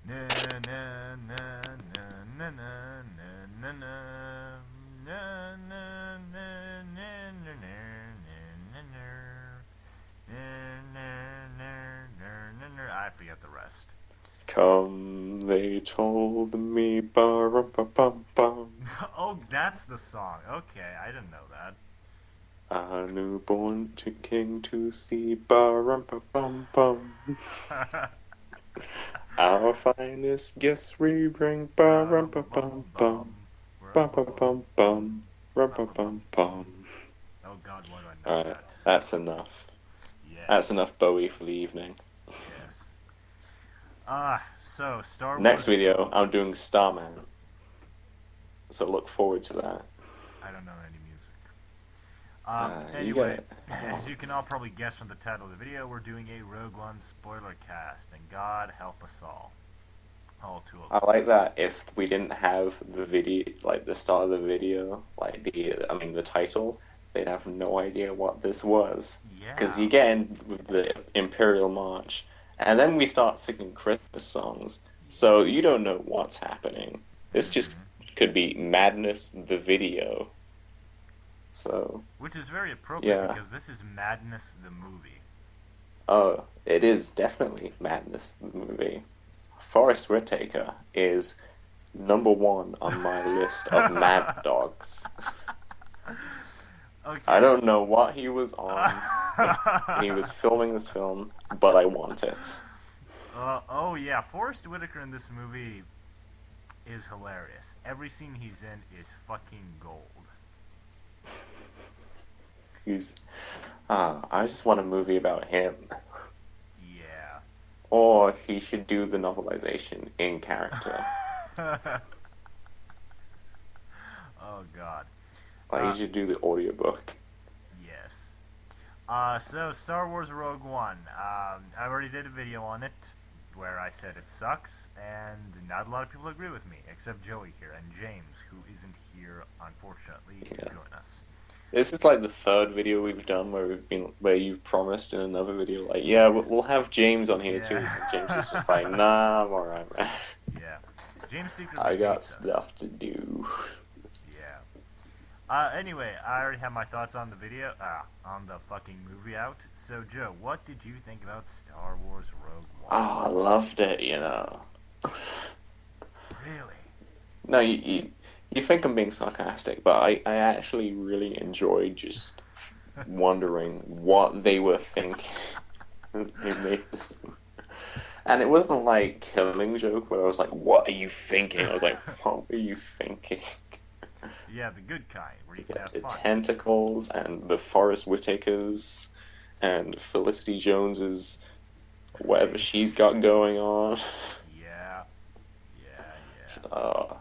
Na na na na na na na na na na na na I forget the rest. Come, they told me, ba-rum-pa-pum-pum. Oh, that's the song. Okay, I didn't know that. A newborn king to see, ba-rum-pa-pum-pum. Our finest gifts we bring, Bum bum bum. ba-rum-pa-pum-pum, Rum bum bum. ba-pa-pum-pum, Bum bum bum. rum-pa-pum-pum. Oh God, why do I know Alright, that? that's enough. That's Yes, enough Bowie for the evening. yes. So Star Next Wars video, Rogue. I'm doing Starman, so look forward to that. I don't know any music. You Anyway, get as you can all probably guess from the title of the video, we're doing a Rogue One spoiler cast, and God help us all two of I us. like that if we didn't have the video, like the start of the video, like the title, they'd have no idea what this was. Because Yeah. you get in with the Imperial March, and then we start singing Christmas songs, so you don't know what's happening. This just Mm-hmm. could be Madness the video. So, Which is very appropriate yeah. because this is Madness the movie. Oh, it is definitely Madness the movie. Forrest Whitaker is number one on my list of Mad Dogs. I Okay. don't know what he was on when he was filming this film, but I want it. Oh yeah, Forrest Whitaker in this movie is hilarious. Every scene he's in is fucking gold. He's I just want a movie about him. Yeah. Or he should do the novelization in character. Oh god. Like he Uh, should do the audiobook. yes. So Star Wars Rogue One. I already did a video on it where I said it sucks, and not a lot of people agree with me, except Joey here and James, who isn't here, unfortunately, to Yeah. join us. This is like the third video we've done where you've promised in another video like, yeah, we'll have James on here too. Yeah. And James is just like, nah, I'm alright, man. Yeah. James secretly I got hates us. stuff to do. Yeah. Anyway, I already have my thoughts on the video, on the fucking movie out. So, Joe, what did you think about Star Wars Rogue One? Oh, I loved it. Really? No, you think I'm being sarcastic, but I actually really enjoyed just wondering what they were thinking when they made this movie. And it wasn't like Killing Joke where I was like, what are you thinking? I was like, what were you thinking? Yeah, the good kind, where you You can have get the fun. tentacles and the Forest Whitakers and Felicity Jones's whatever she's Face. got going on. Yeah. Yeah, yeah. Uh,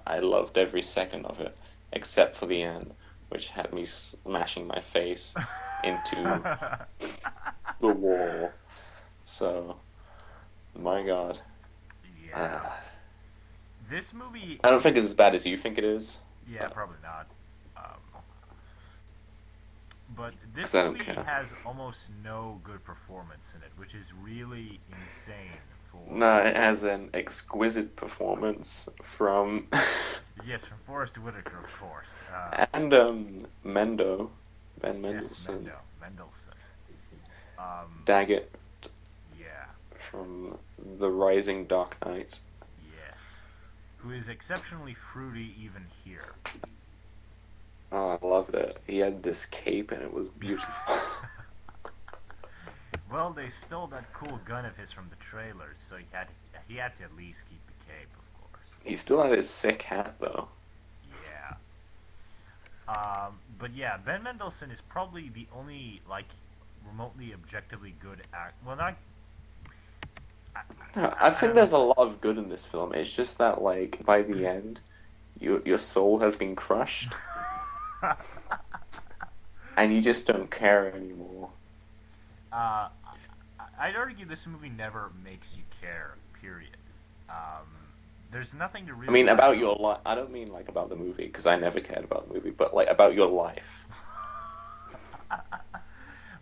I loved every second of it, except for the end, which had me smashing my face into the wall. So, my God. Yeah. Uh, This movie, I don't think it's as bad as you think it is, yeah, but probably not. Um, but because this I don't movie care. has almost no good performance in it, which is really insane for. No, it has an exquisite performance from Yes, from Forrest Whitaker, of course. and Mendo, Ben Yes, Mendelsohn, Mendelsohn. Um, Daggett yeah, from The Rising Dark Knight. yes. Who is exceptionally fruity even here. Oh, I loved it. He had this cape and it was beautiful. Well, they stole that cool gun of his from the trailers, so he had to at least keep the cape, of course. He still had his sick hat though. Yeah. But yeah, Ben Mendelsohn is probably the only like remotely objectively good act. Well, not. I I think don't know. there's a lot of good in this film. It's just that like by the end, your soul has been crushed and you just don't care anymore. uh, I'd argue this movie never makes you care. Period. Um, there's nothing to I really mean, like about about. your life. I don't mean like about the movie because I never cared about the movie, but like about your life.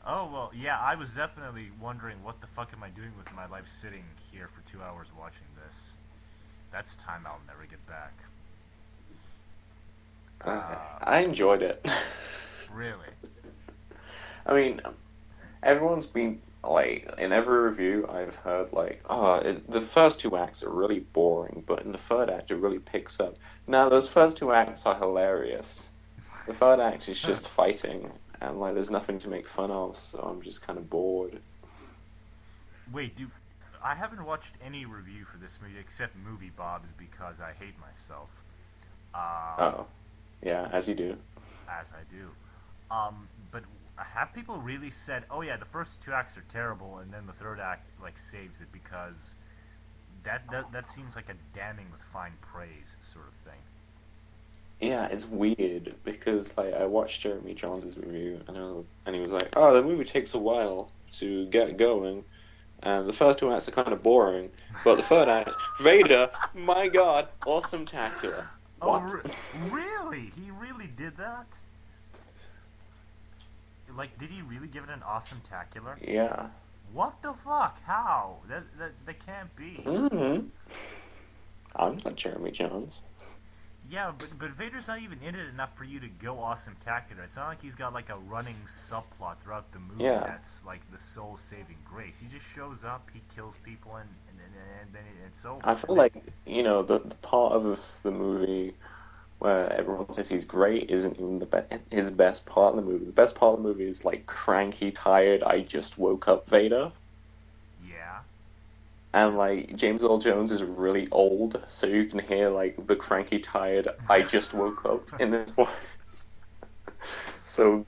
Oh, well, yeah, I was definitely wondering what the fuck am I doing with my life sitting here for 2 hours watching this. That's time I'll never get back. Uh, I enjoyed it. really? I mean, everyone's been like in every review I've heard like, oh, the first two acts are really boring, but in the third act it really picks up. Now those first two acts are hilarious. The third act is just fighting, and like there's nothing to make fun of, so I'm just kind of bored. Wait, I haven't watched any review for this movie except Movie Bob's because I hate myself. Um, Oh, yeah, as you do. as I do. But have people really said, "Oh yeah, the first two acts are terrible, and then the third act like saves it"? Because that seems like a damning with fine praise sort of thing. Yeah, it's weird because like I watched Jeremy Johns' review and he was like, "Oh, the movie takes a while to get going, and the first two acts are kind of boring, but the third act, Vader, my God, awesome-tacular." Oh, What? really? He really did that? Like, did he really give it an awesome tacular? Yeah. What the fuck? How? That can't be. Hmm. I'm not Jeremy Johns. Yeah, but Vader's not even in it enough for you to go awesome tacular. It's not like he's got like a running subplot throughout the movie Yeah. that's like the soul saving grace. He just shows up, he kills people, and then it's over. I And feel then like, the part of the movie where everyone says he's great isn't even his best part of the movie. The best part of the movie is like cranky, tired, I just woke up Vader. yeah, And like James Earl Jones is really old, so you can hear like the cranky, tired "I just woke up" in his voice. So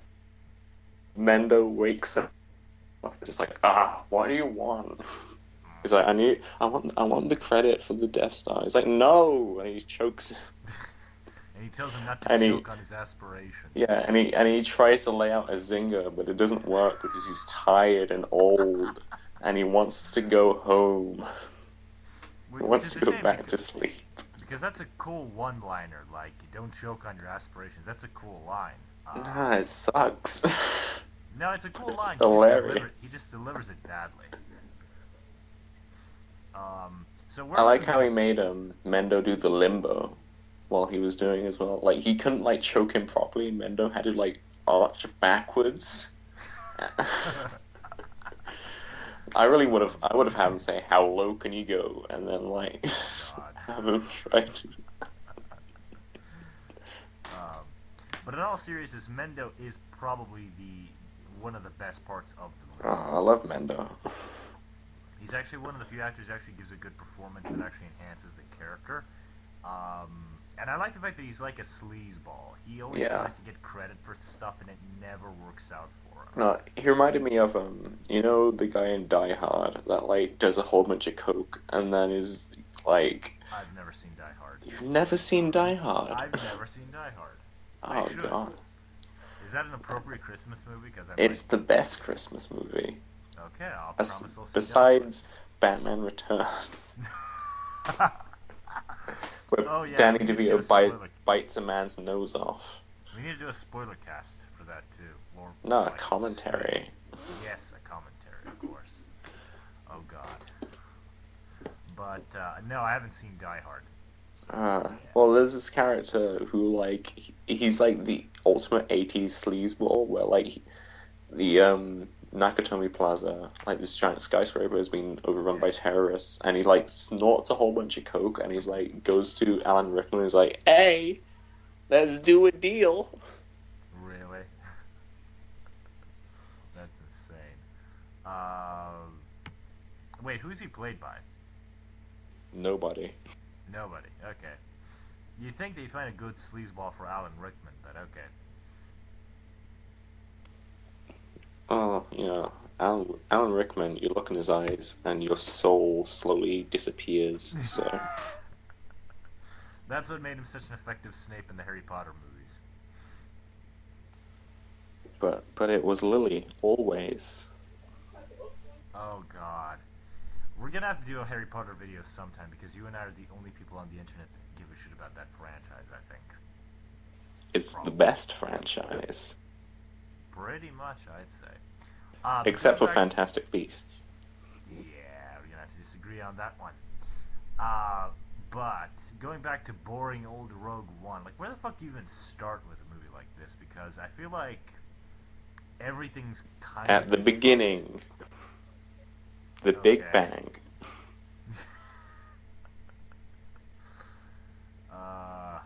Mendo wakes up, just like, what do you want? He's like, I want the credit for the Death Star. He's like, no, and he chokes, and he tells him not to and he choke on his aspirations. yeah, and he tries to lay out a zinger, but it doesn't work because he's tired and old, and he wants to go home. He Which wants is to a go shame back to sleep. because that's a cool one-liner. Like, don't choke on your aspirations. That's a cool line. Nah, it sucks. No, it's a cool It's line. He hilarious. just delivers it badly. So where I were like you how gonna? he made Mendo do the limbo while he was doing as well. Like he couldn't like choke him properly, and Mendo had to like arch backwards. I would have had him say, "How low can you go?" and then like Oh God. have him try to. Um, but in all seriousness, Mendo is probably the one of the best parts of the Oh, movie. I love Mendo. He's actually one of the few actors who actually gives a good performance that actually enhances the character. And I like the fact that he's like a sleazeball. He always Yeah. tries to get credit for stuff, and it never works out for him. No, he reminded me of the guy in Die Hard that like does a whole bunch of coke and then is like, I've never seen Die Hard. you've never seen Die Hard. I've never seen Die Hard. I Oh should. God. Is that an appropriate Christmas movie? Because I might. It's the best Christmas movie. Okay, I'll promise I'll see Besides Batman Returns, Die Hard. where Oh yeah, Danny we need to do a DeVito spoiler. bites a man's nose off. We need to do a spoiler cast for that too. Or No, a like, commentary. yes, a commentary, of course. Oh God. But no, I haven't seen Die Hard. So, yeah. Well, there's this character who, like, he's like the ultimate 80s sleazeball, where, like, the Nakatomi Plaza, like, this giant skyscraper has been overrun by terrorists, and he, like, snorts a whole bunch of coke, and he's, like, goes to Alan Rickman and he's like, hey, let's do a deal. Really? That's insane. Um, wait, who's he played by? Nobody. Nobody. Okay. You'd think they'd find a good sleazeball for Alan Rickman, but okay. Oh, Alan Rickman, you look in his eyes, and your soul slowly disappears, so... That's what made him such an effective Snape in the Harry Potter movies. But it was Lily, always. Oh God. We're gonna have to do a Harry Potter video sometime because you and I are the only people on the internet that give a shit about that franchise, I think. It's the best franchise. Pretty much, I'd say. But Except going for back, Fantastic Beasts. yeah, we're gonna have to disagree on that one. Uh, but going back to boring old Rogue One, like where the fuck do you even start with a movie like this? Because I feel like everything's kind At of the just fucked. beginning, the Big Okay. Bang. uh,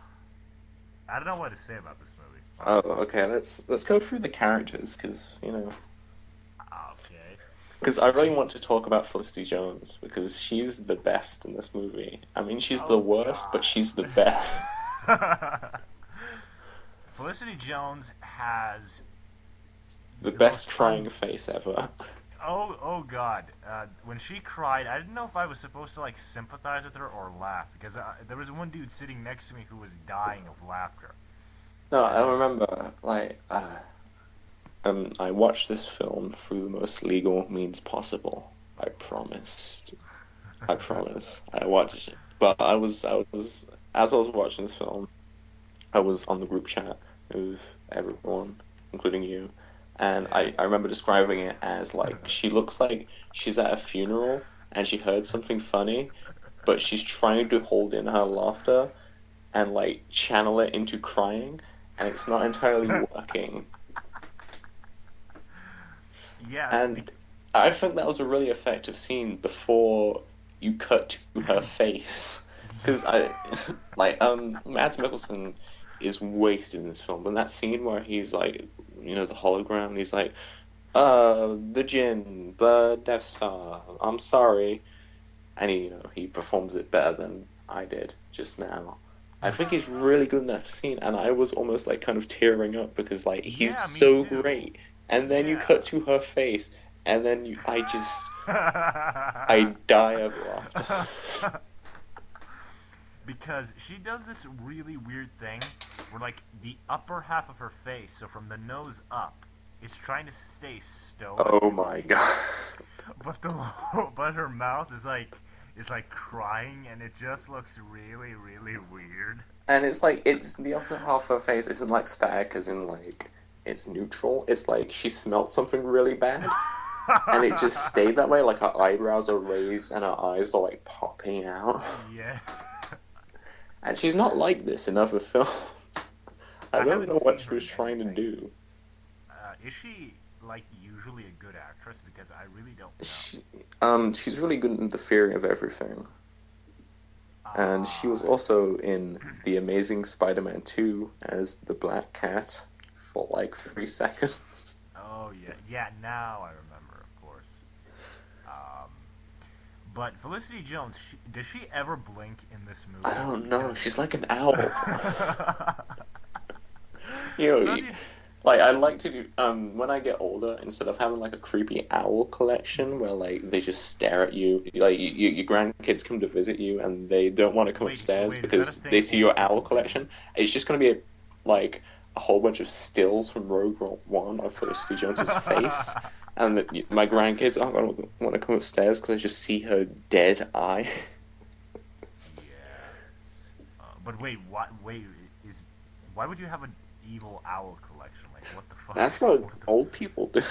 I don't know what to say about this movie, Oh, honestly. okay. Let's go through the characters Okay. because I really want to talk about Felicity Jones because she's the best in this movie. I mean, she's the Oh worst, but she's the best. God. Felicity Jones has The the best most crying face ever. oh God! When she cried, I didn't know if I was supposed to like sympathize with her or laugh because there was one dude sitting next to me who was dying of laughter, No, I and remember, I watched this film through the most legal means possible. I promised. I promise. I watched it. But as I was watching this film, I was on the group chat with everyone, including you, and yeah, I remember describing it as like she looks like she's at a funeral and she heard something funny, but she's trying to hold in her laughter and like channel it into crying, and it's not entirely working. yeah, And I think that was a really effective scene before you cut to her face. Because Mads Mikkelsen is wasted in this film. And that scene where he's like, the hologram, and he's like, the Jinn, the Death Star, I'm sorry. And he performs it better than I did just now. I think he's really good in that scene, and I was almost like kind of tearing up because like he's yeah, me so too. great. And then you Yeah. cut to her face, and then I die of laughter. Because she does this really weird thing where like the upper half of her face, so from the nose up, is trying to stay Oh stoic, my god. but the but her mouth is like crying, and it just looks really really weird. And it's like it's the upper half of her face isn't like static as in like it's neutral. It's like she smelt something really bad. And it just stayed that way, like her eyebrows are raised and her eyes are like popping out. Yeah. And she's not like this in other films. I I don't haven't know what seen she her was in trying to anything. do. Is she like usually a good actress? Because I really don't know. She, she's really good in The Theory of Everything. And she was Ah. also in The Amazing Spider-Man 2 as the Black Cat for like 3 seconds. Oh yeah, yeah. Now I remember, of course. Um, but Felicity Jones, does she ever blink in this I movie? don't know. Because She's like an owl. You know, throughout the like I'd like to do when I get older, instead of having like a creepy owl collection where like they just stare at you, like your grandkids come to visit you and they don't want to come upstairs wait, is that a because they thing see your old owl people do? collection. It's just gonna be like a whole bunch of stills from Rogue One of Felicity Jones's face, and my grandkids aren't gonna want to come upstairs because they just see her dead eye. Yeah. But wait, what? Wait, is why would you have an evil owl collection? Like, what the fuck? That's what old people do.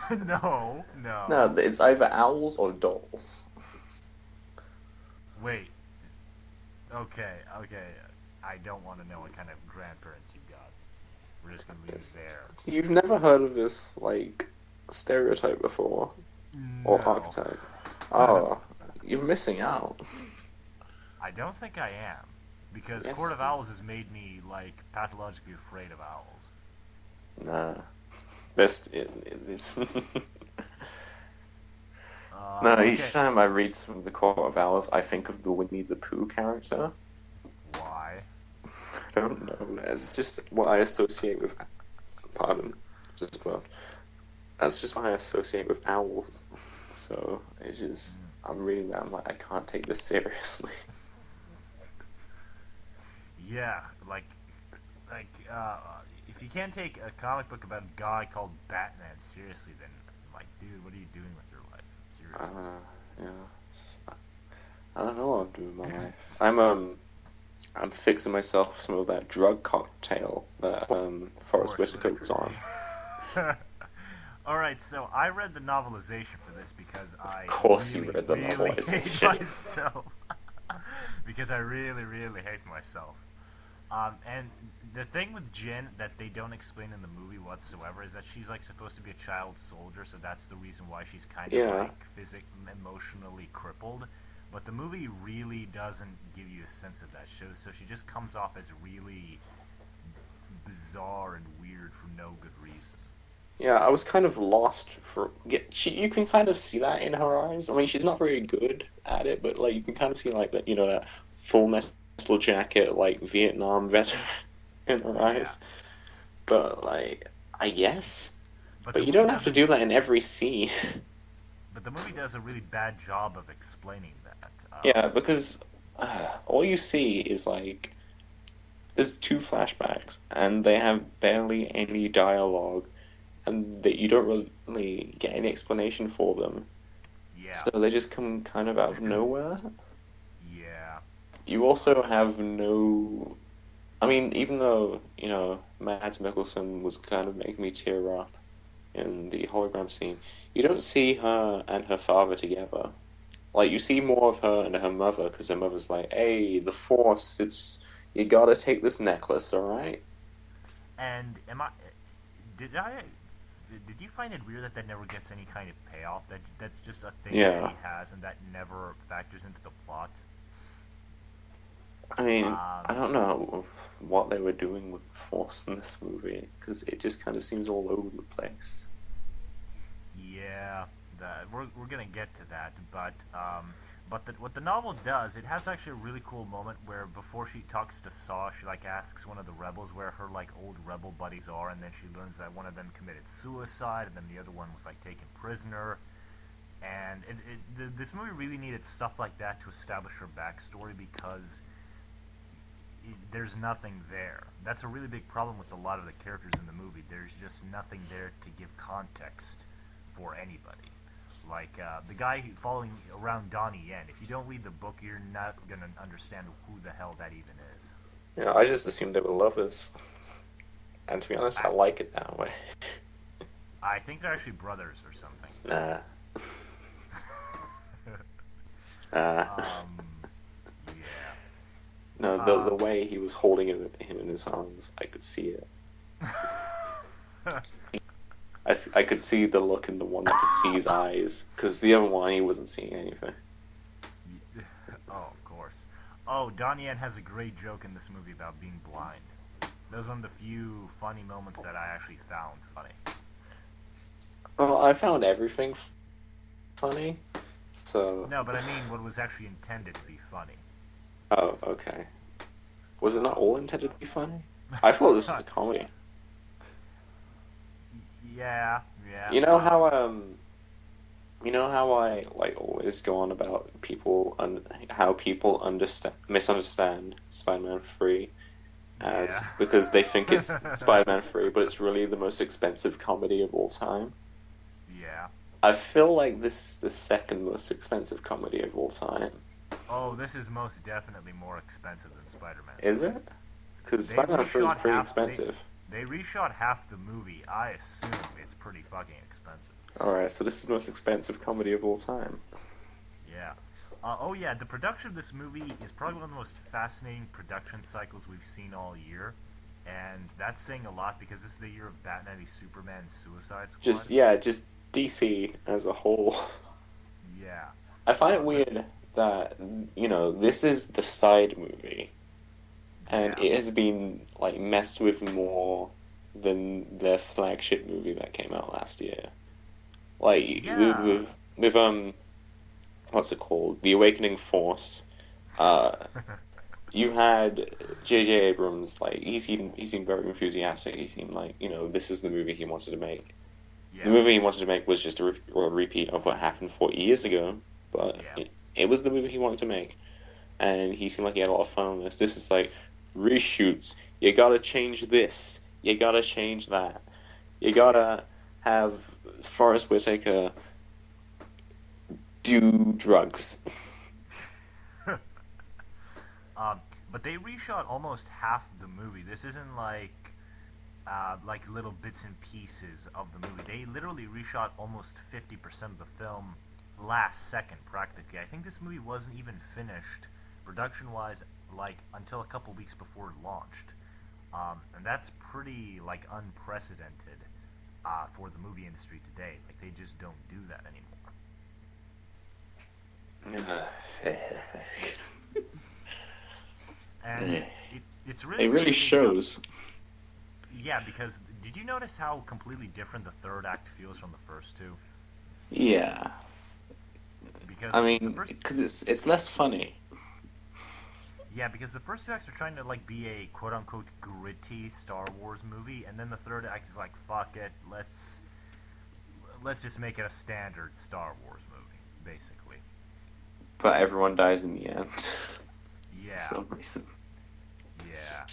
No, No, no. it's either owls or dolls. Wait. Okay, okay. I don't want to know what kind of grandparents you got. We're just gonna leave it there. You've never heard of this, like, stereotype before, or No. archetype. Oh, you're missing out. I don't think I am. Because Court Yes, of Owls has made me, like, pathologically afraid of owls. nah. It's no. Each Okay. time I read some of the Court of Owls, I think of the Winnie the Pooh character. Why? I don't know. It's just what I associate with. Pardon, just what. That's just what I associate with owls. So it's just Mm. I'm reading that. I'm like, I can't take this seriously. Yeah, like, if you can't take a comic book about a guy called Batman seriously, then, like, dude, what are you doing with your life? Seriously. Yeah. It's just, I don't know what I'm doing with my life. I'm fixing myself some of that drug cocktail that Of Forrest course, Whitaker was on. All right, so I read the novelization for this because I Of course, you really, read the really hate novelization. myself. Because I really, really hate myself. And the thing with Jin that they don't explain in the movie whatsoever is that she's like supposed to be a child soldier, so that's the reason why she's kind of Yeah, like emotionally crippled. But the movie really doesn't give you a sense of that. So she just comes off as really bizarre and weird for no good reason. yeah. I was kind of lost for. Yeah, you can kind of see that in her eyes. I mean, she's not very good at it, but like you can kind of see like that. That full metal jacket, like Vietnam veteran in her Yeah, eyes. But like, I guess. but the But you movie don't have to doesn't. do that in every scene. But the movie does a really bad job of explaining that. Yeah, because all you see is like there's two flashbacks, and they have barely any dialogue, and that you don't really get any explanation for them. Yeah, So they just come kind of out of nowhere. yeah, You also have no. I mean, even though, Mads Mikkelsen was kind of making me tear up in the hologram scene, you don't see her and her father together. Like, you see more of her and her mother, because her mother's like, hey, the Force, you gotta take this necklace, alright? and am I? Did I? Did you find it weird that that never gets any kind of payoff? That's just a thing Yeah. she has, and that never factors into the plot. I mean, I Um, don't know what they were doing with the Force in this movie, because it just kind of seems all over the place. yeah, we're gonna get to that, but what the novel does, it has actually a really cool moment where before she talks to Saw, she like asks one of the rebels where her like old rebel buddies are, and then she learns that one of them committed suicide, and then the other one was like taken prisoner. And this movie really needed stuff like that to establish her backstory because there's nothing there. That's a really big problem with a lot of the characters in the movie. There's just nothing there to give context for anybody. Like the guy following around Donnie Yen. If you don't read the book, you're not gonna understand who the hell that even is. I just assumed they were lovers. And to be honest, I I like it that way. I think they're actually brothers or something. Nah. Uh, Yeah. no, the Uh, way he was holding him in his arms, I could see it. I could see the look in the one that could see his eyes, because the other one, he wasn't seeing anything. Oh, of course. Oh, Donnie Yen has a great joke in this movie about being blind. That was one of the few funny moments that I actually found funny. Well, I found everything funny, so... No, but I mean what was actually intended to be funny. Oh, okay. Was it not Um, all intended to be funny? I thought this was a comedy. yeah, yeah. You know how I like always go on about how people understand misunderstand Spider-Man 3 Yeah. as because they think it's Spider-Man 3, but it's really the most expensive comedy of all time. Yeah. I feel like this is the second most expensive comedy of all time. Oh, this is most definitely more expensive than Spider-Man Is 3. it? Because They Spider-Man 3 is reshot pretty half. expensive. They reshot half the movie. I assume it's pretty fucking expensive. Alright, so this is the most expensive comedy of all time. Yeah. Oh yeah, the production of this movie is probably one of the most fascinating production cycles we've seen all year, and that's saying a lot because this is the year of Batman v Superman Suicide Squad. Just DC as a whole. Yeah. I find it But weird that, this is the side movie, and yeah, it has been, like, messed with more than their flagship movie that came out last year. Like, yeah, what's it called? The Awakening Force. Uh, you had J.J. Abrams, like, he seemed very enthusiastic. He seemed like, this is the movie he wanted to make. The yeah, movie he wanted to make was just a repeat of what happened 40 years ago, but yeah. it was the movie he wanted to make, and he seemed like he had a lot of fun on this. This is like reshoots. You gotta change this. You gotta change that. You Yeah. gotta have Forrest Whitaker do drugs. um, but they reshot almost half the movie. This isn't like like little bits and pieces of the movie. They literally reshot almost 50% of the film last second, practically. I think this movie wasn't even finished production-wise, like until a couple weeks before it launched, and that's pretty like unprecedented for the movie industry today. Like they just don't do that anymore. And it's really It weird really that they got. shows. Yeah, because did you notice how completely different the third act feels from the first two? Yeah, Because I the mean, first, because it's less funny. yeah, because the first two acts are trying to like be a quote unquote gritty Star Wars movie, and then the third act is like, fuck it, let's just make it a standard Star Wars movie, basically. But everyone dies in the end for Yeah, some reason. yeah,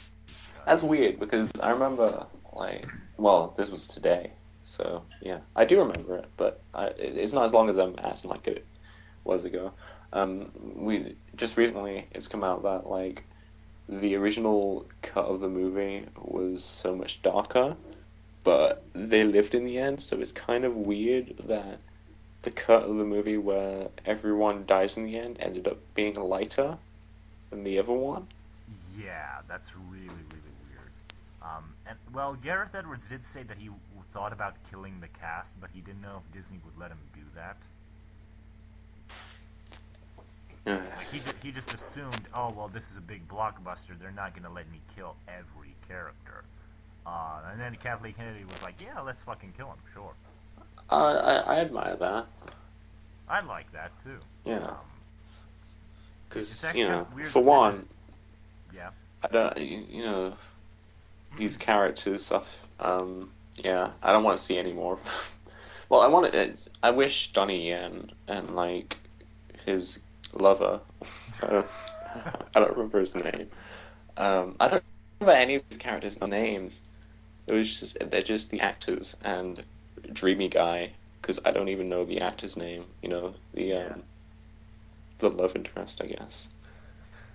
That's because weird because I remember, like, well, this was today, so yeah, I do remember it, but it's not as long as I'm acting like it was ago. We just recently it's come out that like the original cut of the movie was so much darker, but they lived in the end, so it's kind of weird that the cut of the movie where everyone dies in the end ended up being lighter than the other one. yeah, that's really really weird. And well, Gareth Edwards did say that he thought about killing the cast, but he didn't know if Disney would let him do that. Like he just assumed, oh well, this is a big blockbuster. They're not gonna let me kill every character. And then Kathleen Kennedy was like, yeah, let's fucking kill him, sure. I admire that. I like that too. Yeah, Um, it's because actually kind of weird for that this is, one, yeah. I don't, these characters stuff. Yeah, I don't want to see any more. Well, I want it. I wish Donnie Yen and like his lover. I don't, I don't remember his name. I don't remember any of his characters' names. It was just they're just the actors and Dreamy Guy because I don't even know the actor's name. Yeah, The love interest, I guess.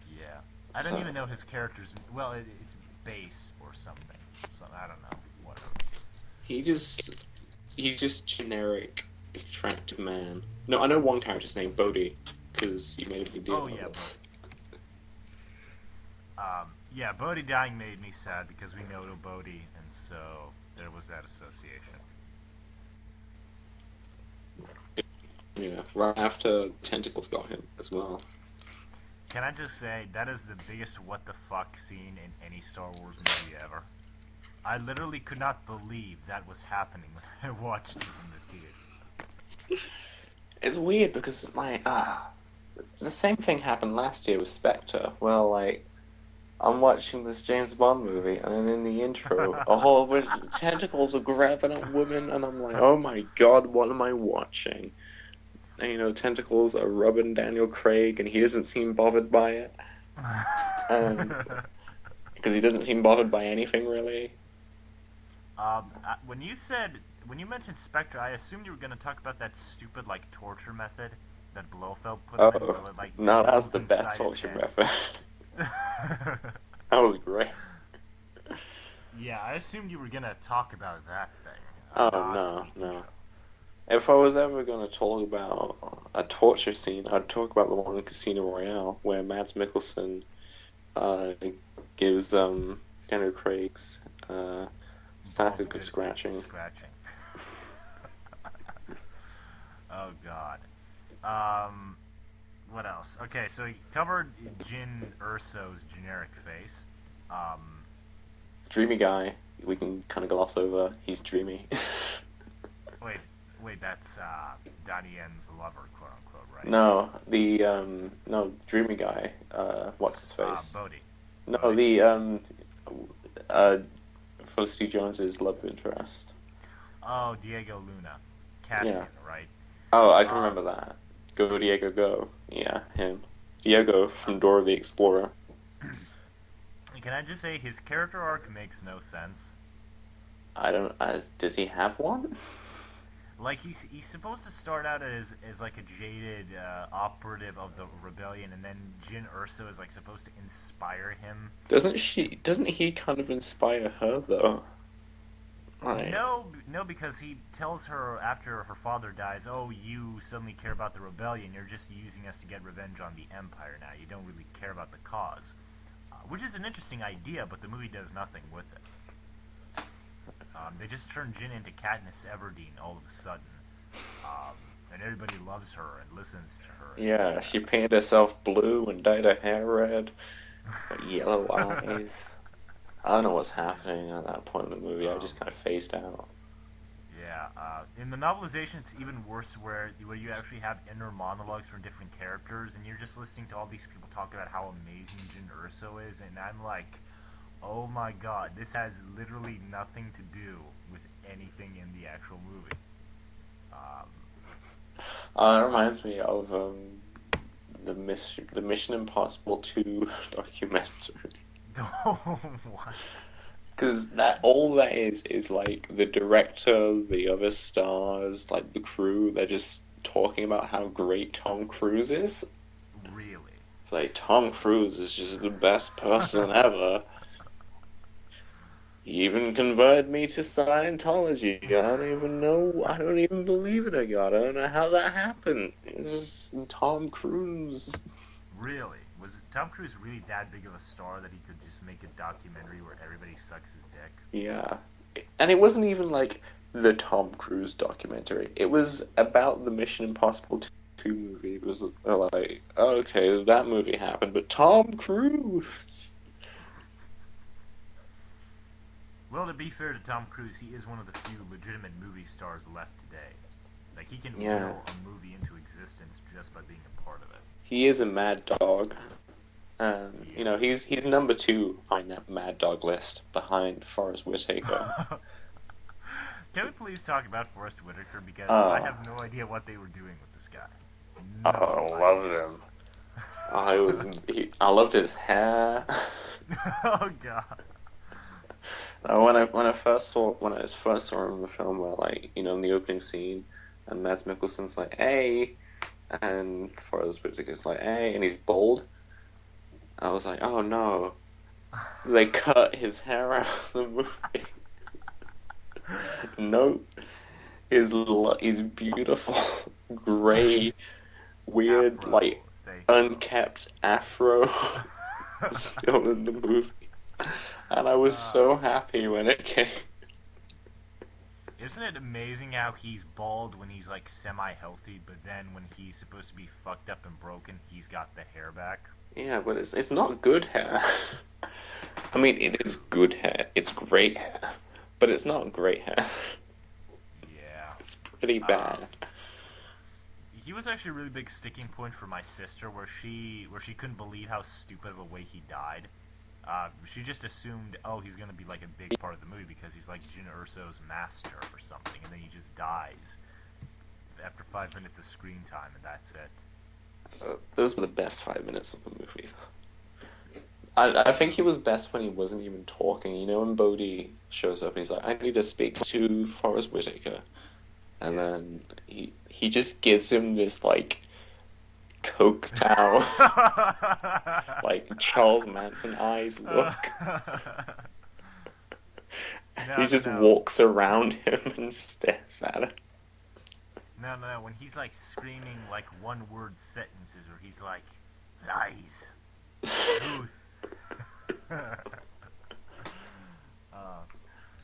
yeah. I don't So even know his character's. Well, it's base or something. So I don't know. Whatever. he just he's just generic attractive man. No, I know one character's name, Bodhi, because you made a big deal Oh out of yeah, it. Bodhi. Yeah, Bodhi dying made me sad because we know Bodhi, and so there was that association. Yeah, right after Tentacles got him as well. Can I just say that is the biggest what the fuck scene in any Star Wars movie ever? I literally could not believe that was happening when I watched it in the theater. It's weird because the same thing happened last year with Spectre. Well, like I'm watching this James Bond movie, and then in the intro, a whole bunch of tentacles are grabbing at women, and I'm like, oh my god, what am I watching? And tentacles are rubbing Daniel Craig, and he doesn't seem bothered by it, um, because he doesn't seem bothered by anything really. When you mentioned Spectre, I assumed you were gonna talk about that stupid like torture method that Blofeld put him in, Oh, where it like no, that's goes the best inside his torture head. method. That was great. Yeah, I assumed you were gonna talk about that thing, Oh not no, the no. intro. If I was ever going to talk about a torture scene, I'd talk about the one in Casino Royale where Mads Mikkelsen uh, gives Daniel Craig's sack Balls a a good good scratching. scratching. Oh God. Um, what else? Okay, so he covered Jin Urso's generic face. Um, Dreamy guy, we can kind of gloss over. He's dreamy. wait, wait, that's Donnie Yen's lover, quote unquote, right? No, the no dreamy guy. What's his face? Bodhi. No, Bodhi. the uh Felicity Jones's love interest. Oh, Diego Luna. Yeah. Cassian, right? Oh, I can Um, remember that. Go Diego, go. Yeah, him. Diego uh, from Dora the Explorer. can I just say his character arc makes no sense? I don't. Does he have one? Like he's supposed to start out as like a jaded operative of the rebellion, and then Jin Urso is like supposed to inspire him. Doesn't she? Doesn't he kind of inspire her though? Like, No, because he tells her after her father dies, "Oh, you suddenly care about the rebellion. You're just using us to get revenge on the Empire now. You don't really care about the cause," which is an interesting idea, but the movie does nothing with it. They just turn Jin into Katniss Everdeen all of a sudden, um, and everybody loves her and listens to her. yeah, she painted herself blue and dyed her hair red, got yellow eyes. I don't know what's happening at that point in the movie. I um, just kind of phased out. Yeah, in the novelization, it's even worse where you actually have inner monologues from different characters, and you're just listening to all these people talk about how amazing Jin Urso is, and I'm like, oh my god, this has literally nothing to do with anything in the actual movie. Um, It reminds me of the Mission Impossible 2 documentary. what? Because that all that is like the director, the other stars, like the crew, they're just talking about how great Tom Cruise is. Really? It's like Tom Cruise is just the best person ever. He even converted me to Scientology. I don't even know. I don't even believe it. I don't know how that happened. It's just Tom Cruise. Really? Was Tom Cruise really that big of a star that he could just make a documentary where everybody sucks his dick? Yeah. And it wasn't even like the Tom Cruise documentary. It was about the Mission Impossible 2 movie. It was like, okay, that movie happened, but Tom Cruise. Well, to be fair to Tom Cruise, he is one of the few legitimate movie stars left today. Like, he can Yeah. will a movie into existence just by being a part of it. He is a mad dog. And, He you know, he's number two on that mad dog list behind Forrest Whitaker. is. Can we please talk about Forrest Whitaker? Because I Oh, have no idea what they were doing with this guy. I No loved idea. him. I loved his hair. Oh, God. When I first saw him in the film, where like in the opening scene, and Mads Mikkelsen's like, "Hey," and Forrest Whitaker's like, "Hey," and he's bald. I was like, "Oh no!" They cut his hair out of the movie. No, his beautiful gray, weird, like Afro. Thank unkept afro was still in the movie, and I you. was so happy when it came. Isn't it amazing how he's bald when he's like semi-healthy, but then when he's supposed to be fucked up and broken, he's got the hair back? Yeah, but it's not good hair. I mean, it is True. good hair. It's great hair, but it's not great hair. Yeah. It's pretty Um, bad. he was actually a really big sticking point for my sister, where she couldn't believe how stupid of a way he died. She just assumed, oh, he's gonna be like a big part of the movie because he's like Jin Urso's master or something, and then he just dies after 5 minutes of screen time, and that's it. Those were the best 5 minutes of the movie. I think he was best when he wasn't even talking. You know, when Bodhi shows up and he's like, "I need to speak to Forrest Whitaker," and Yeah. then he just gives him this like coked out, like Charles Manson eyes Uh, look. He no, no, just no. walks around him and stares at him. No, no, no. When he's like screaming like one word sentences, or he's like, lies, truth.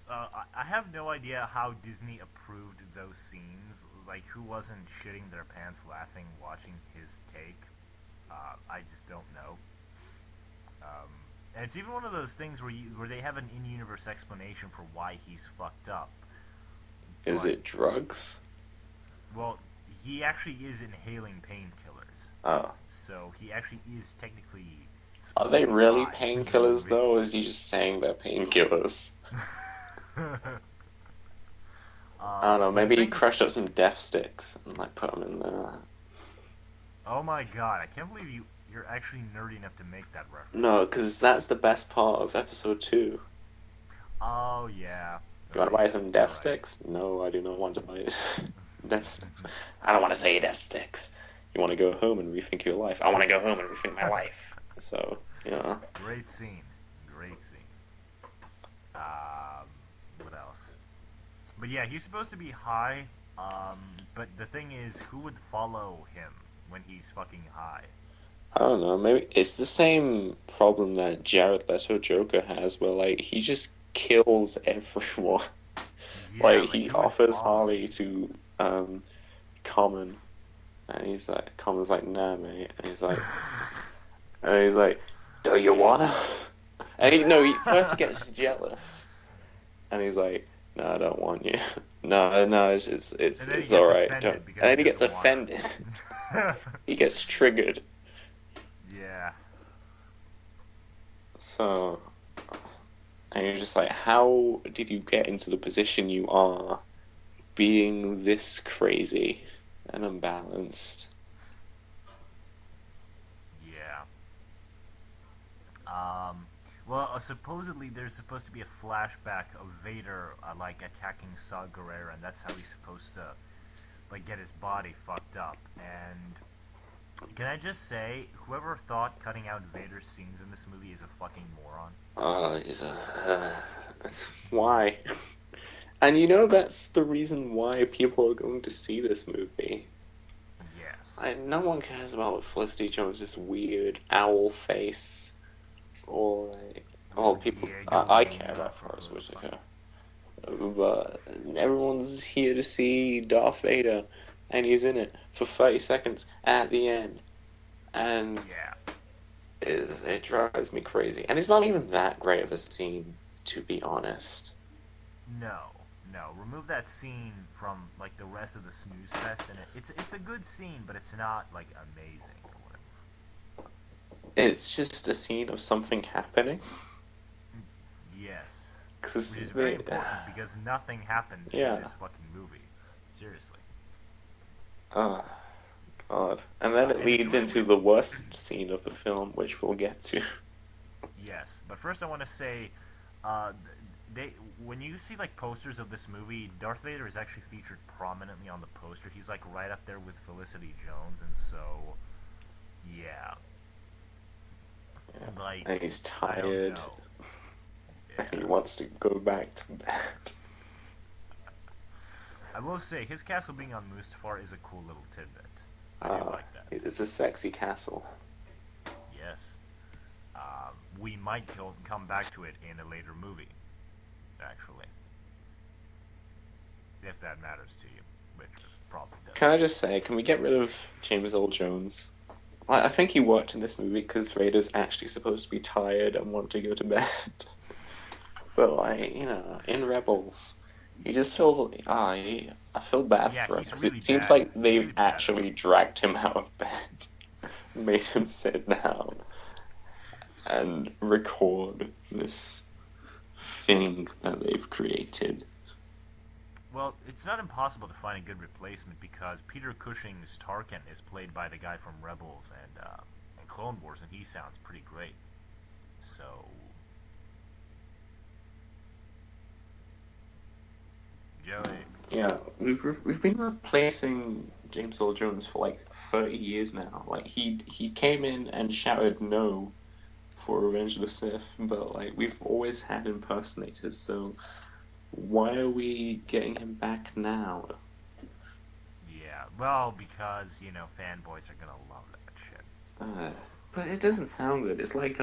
I have no idea how Disney approved those scenes. Like, who wasn't shitting their pants laughing watching his take? I just don't know. Um, and it's even one of those things where they have an in-universe explanation for why he's fucked up. Is But it drugs? well, he actually is inhaling painkillers, Oh. so he actually is technically Are supposed to they be really alive in the painkillers movie. though, or is he just saying they're painkillers? I don't know, The maybe he thing, crushed up some death sticks and like put them in there. oh my god, I can't believe you're actually nerdy enough to make that No, reference. because that's the best part of episode 2. Oh yeah, You want to oh buy yeah, some you're death right. sticks? No, I do not want to buy death sticks. I don't want to say death sticks. You want to go home and rethink your life? I want to go home and rethink my life. So, Great scene, great scene. Um, what else? But yeah, he's supposed to be high. But the thing is, who would follow him when he's fucking high? I don't know. Maybe it's the same problem that Jared Leto Joker has, where like he just kills everyone. Yeah, Like like he who is offers following? Harley to Common, and he's like, Common's like, nah, mate, and he's like, do you wanna? And he no, first he gets jealous, and he's like, no, I don't want you. No, no, And then he it's all gets right. Don't. offended because And he then he gets doesn't wanna. offended. He gets triggered. Yeah. So, and you're just like, how did you get into the position you are, being this crazy and unbalanced? Yeah. Um, well, supposedly there's supposed to be a flashback of Vader like attacking Saw Gerrera, and that's how he's supposed to like get his body fucked up. And can I just say, whoever thought cutting out Vader's scenes in this movie is a fucking moron. He's why? And you know that's the reason why people are going to see this movie. Yes. No one cares about Felicity Jones' weird owl face, or like, well, people. Diego I care Luna, about or Forrest whoever the fuck. Whitaker, but everyone's here to see Darth Vader, and he's in it for 30 seconds at the end, and Yeah. it drives me crazy. And it's not even that great of a scene, to be honest. No. No. Remove that scene from like the rest of the snooze fest, and it's a good scene, but it's not like amazing or whatever. It's just a scene of something happening. Yes. Which is Because very important because nothing happens in yeah. this fucking movie. Seriously. Oh, God. And then it And it's leads really into weird. the worst scene of the film, which we'll get to. Yes, but first I want to say, uh, they when you see like posters of this movie, Darth Vader is actually featured prominently on the poster. He's like right up there with Felicity Jones, and so yeah, Yeah. like And he's I don't tired, know. and he Yeah, wants to go back to bed. I will say his castle being on Mustafar is a cool little tidbit. I do Uh, like that. it's a sexy castle. Yes, we might come back to it in a later movie, actually, if that matters to you, which probably Can I doesn't. just say, can we get rid of James Earl Jones? I think he worked in this movie because Vader's actually supposed to be tired and want to go to bed. But like, in Rebels, he just feels I feel bad Yeah, for him he's because really it seems bad. like He's they've really bad about actually it. dragged him out of bed, made him sit down and record this thing that they've created. Well, it's not impossible to find a good replacement because Peter Cushing's Tarkin is played by the guy from Rebels and Clone Wars, and he sounds pretty great. So, Joey, Yeah, we've been replacing James Earl Jones for like 30 years now. Like he came in and shouted no for Revenge of the Sith, but like we've always had impersonators, so why are we getting him back now? yeah, well, because fanboys are gonna love that shit. Uh, but it doesn't sound good. It's like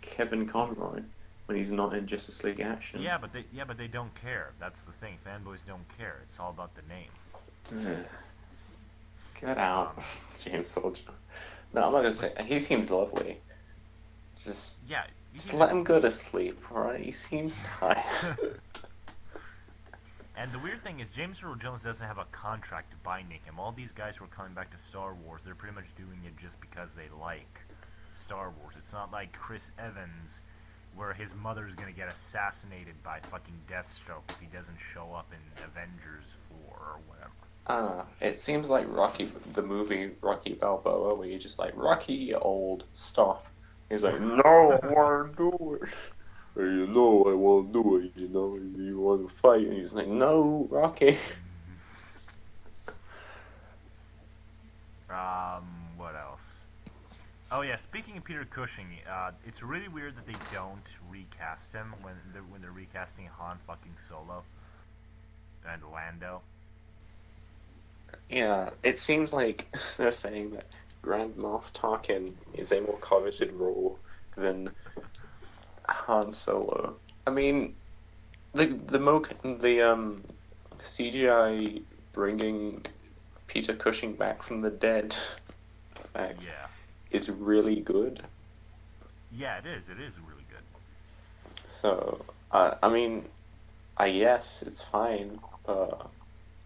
Kevin Conroy when he's not in Justice League Action. Yeah, but they don't care. That's the thing. Fanboys don't care. It's all about the name. Uh, Get out, Um, James Earl Jones. No, I'm not gonna but say he seems lovely. Just yeah, just he's a let him go he. to sleep, alright? He seems tired. And the weird thing is, James Earl Jones doesn't have a contract binding him. All these guys who are coming back to Star Wars, they're pretty much doing it just because they like Star Wars. It's not like Chris Evans, where his mother's gonna get assassinated by fucking Deathstroke if he doesn't show up in Avengers 4 or whatever. It seems like Rocky, the movie Rocky Balboa, where you're just like, Rocky, you old, stop. He's like, no, I want to do it. I want to do it, you want to fight. And he's like, no, Rocky. What else? Oh yeah, speaking of Peter Cushing, it's really weird that they don't recast him when they're recasting Han fucking Solo. and Lando. Yeah, it seems like they're saying that Grand Moff Tarkin is a more coveted role than Han Solo. I mean, the CGI bringing Peter Cushing back from the dead effect Yeah. is really good. Yeah, it is. It is really good. So, I mean, I guess it's fine.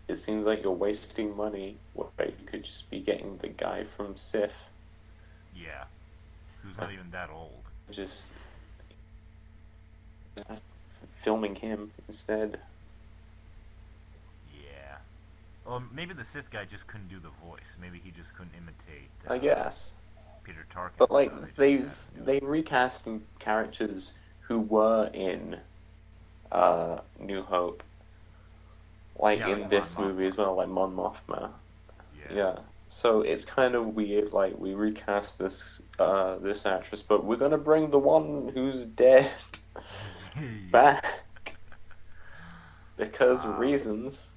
It seems like you're wasting money where you could just be getting the guy from Sif. Yeah. Who's not even that old. Just filming him instead. Yeah. Well, maybe the Sith guy just couldn't do the voice. Maybe he just couldn't imitate. I guess. Peter Tarkin. But So like they they recast some characters who were in New Hope, like Yeah, in like this Mon movie as well, like Mon Mothma. Yeah. Yeah. So it's kind of weird, like we recast this actress, but we're gonna bring the one who's dead Yeah. back because reasons.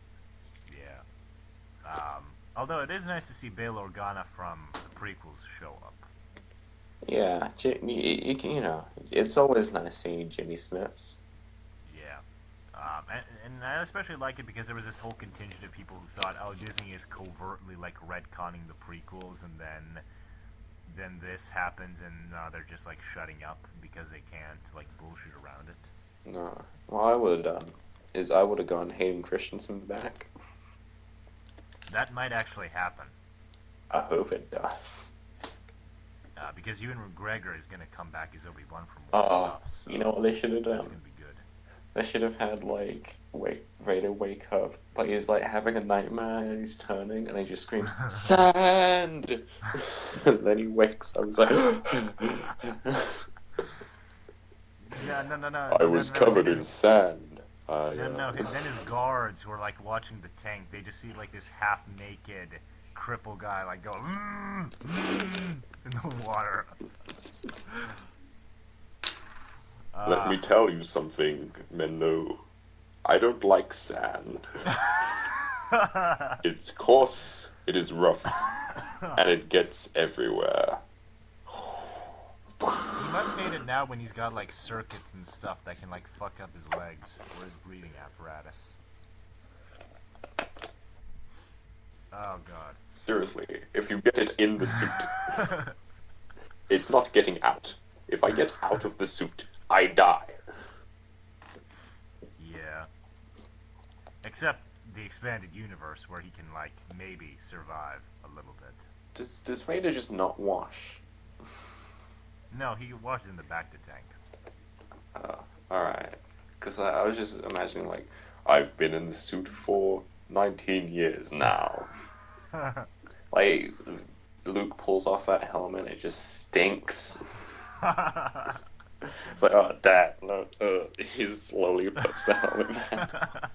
Yeah. Although it is nice to see Bail Organa from the prequels show up. Yeah, you know, it's always nice seeing Jimmy Smits. Yeah. And I especially like it because there was this whole contingent of people who thought, oh, Disney is covertly like retconning the prequels, and then this happens, and they're just like shutting up because they can't like bullshit around it. No, what I would have done is I would have gone Hayden Christensen back. That might actually happen. I hope it does. Because Ewan McGregor is going to come back as Obi-Wan from more stuff. So you know what they should have that's done? going to be good. They should have had Vader wake up, like he's like having a nightmare and he's turning and he just screams sand, and then he wakes up. He's like, Yeah, no. I was covered in sand. No. Then his guards who are like watching the tank, they just see like this half-naked cripple guy like go in the water. Let me tell you something, Mendo. I don't like sand. It's coarse, it is rough, and it gets everywhere. He must hate it now when he's got like circuits and stuff that can like fuck up his legs or his breathing apparatus. Oh god. Seriously, if you get it in the suit, it's not getting out. If I get out of the suit, I die. Yeah. Except the expanded universe where he can like maybe survive a little bit. Does Vader just not wash? No, he washes in the back of the tank. Alright. Because I was just imagining, like, I've been in the suit for 19 years now. Like, Luke pulls off that helmet, it just stinks. It's like, oh, Dad, no, he slowly puts the helmet back.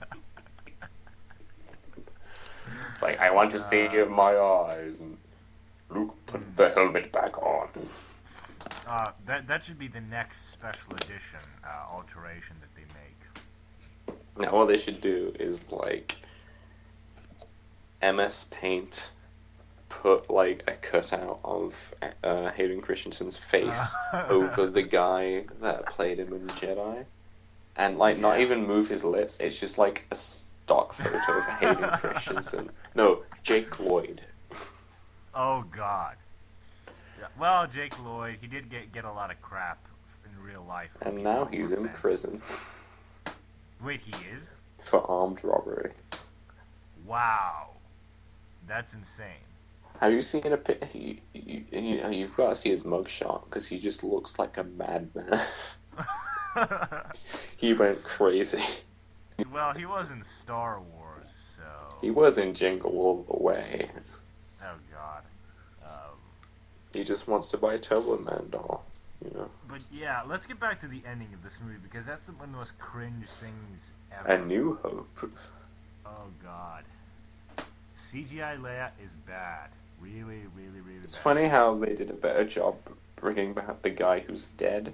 It's like, I want to see you in my eyes. And Luke, put the helmet back on. That should be the next special edition alteration that they make. Now, what they should do is, like, MS Paint put, like, a cutout of Hayden Christensen's face over the guy that played him in Jedi. And, like, not even move his lips. It's just, like, a stock photo of Hayden Christensen. No, Jake Lloyd. Oh, God. Yeah. Well, Jake Lloyd, he did get a lot of crap in real life. And now he's in prison. Wait, he is? For armed robbery. Wow. That's insane. Have you seen a pic? You've got to see his mugshot, because he just looks like a madman. He went crazy. Well, he was in Star Wars, so... He was in Jingle All the Way. Oh, God. He just wants to buy a Turbo Man doll, you know. But yeah, let's get back to the ending of this movie, because that's one of the most cringe things ever. A New Hope. Oh, God. CGI Leia is bad. Really, really, really It's bad. funny how they did a better job bringing back the guy who's dead.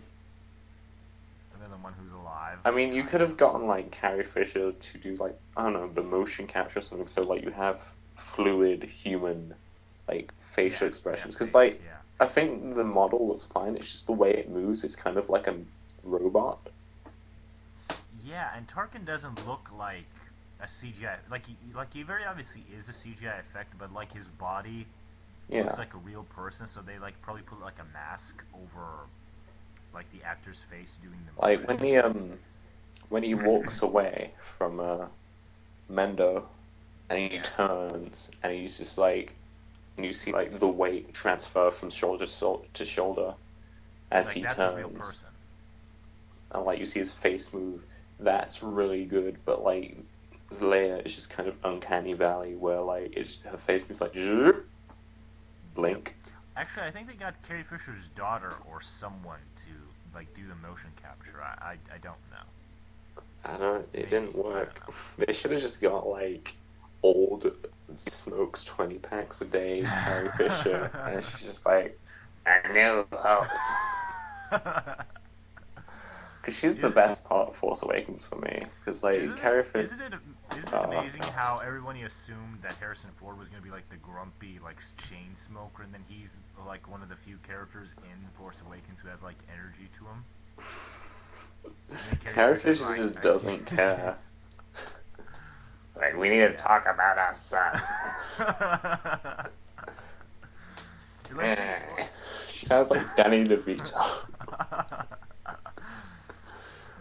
And then the one who's alive. I mean, you kind could have of. gotten like Carrie Fisher to do like I don't know the motion capture or something, so like you have fluid human like facial Yeah, expressions. Because face, like yeah. I think the model looks fine. It's just the way it moves. It's kind of like a robot. Yeah, and Tarkin doesn't look like a CGI. Like he very obviously is a CGI effect, but like his body looks Yeah, like a real person, so they like probably put like a mask over like the actor's face doing the like motions. when he walks away from Mendo and he Yeah, turns and he's just like and you see like the weight transfer from shoulder to shoulder as like he that's a real turns, person. and like you see his face move. That's really good, but like Leia is just kind of uncanny valley where like her face moves like zzzz, Yep. blink. Actually, I think they got Carrie Fisher's daughter or someone to like do the motion capture. I don't know. I don't. It Maybe didn't I don't work. know. They should have just got like old smokes 20 packs a day Carrie Fisher, and she's just like, I know how. Because she's the Is, best part of Force Awakens for me. Because like isn't it Carrie Fisher. isn't it amazing how everyone assumed that Harrison Ford was gonna be like the grumpy like chain smoker, and then he's like one of the few characters in Force Awakens who has like energy to him. And then Carrie Carrie Fisher's Fisher like, just doesn't care. It's like we need to yeah. talk about our son. You're like, She sounds like Danny DeVito.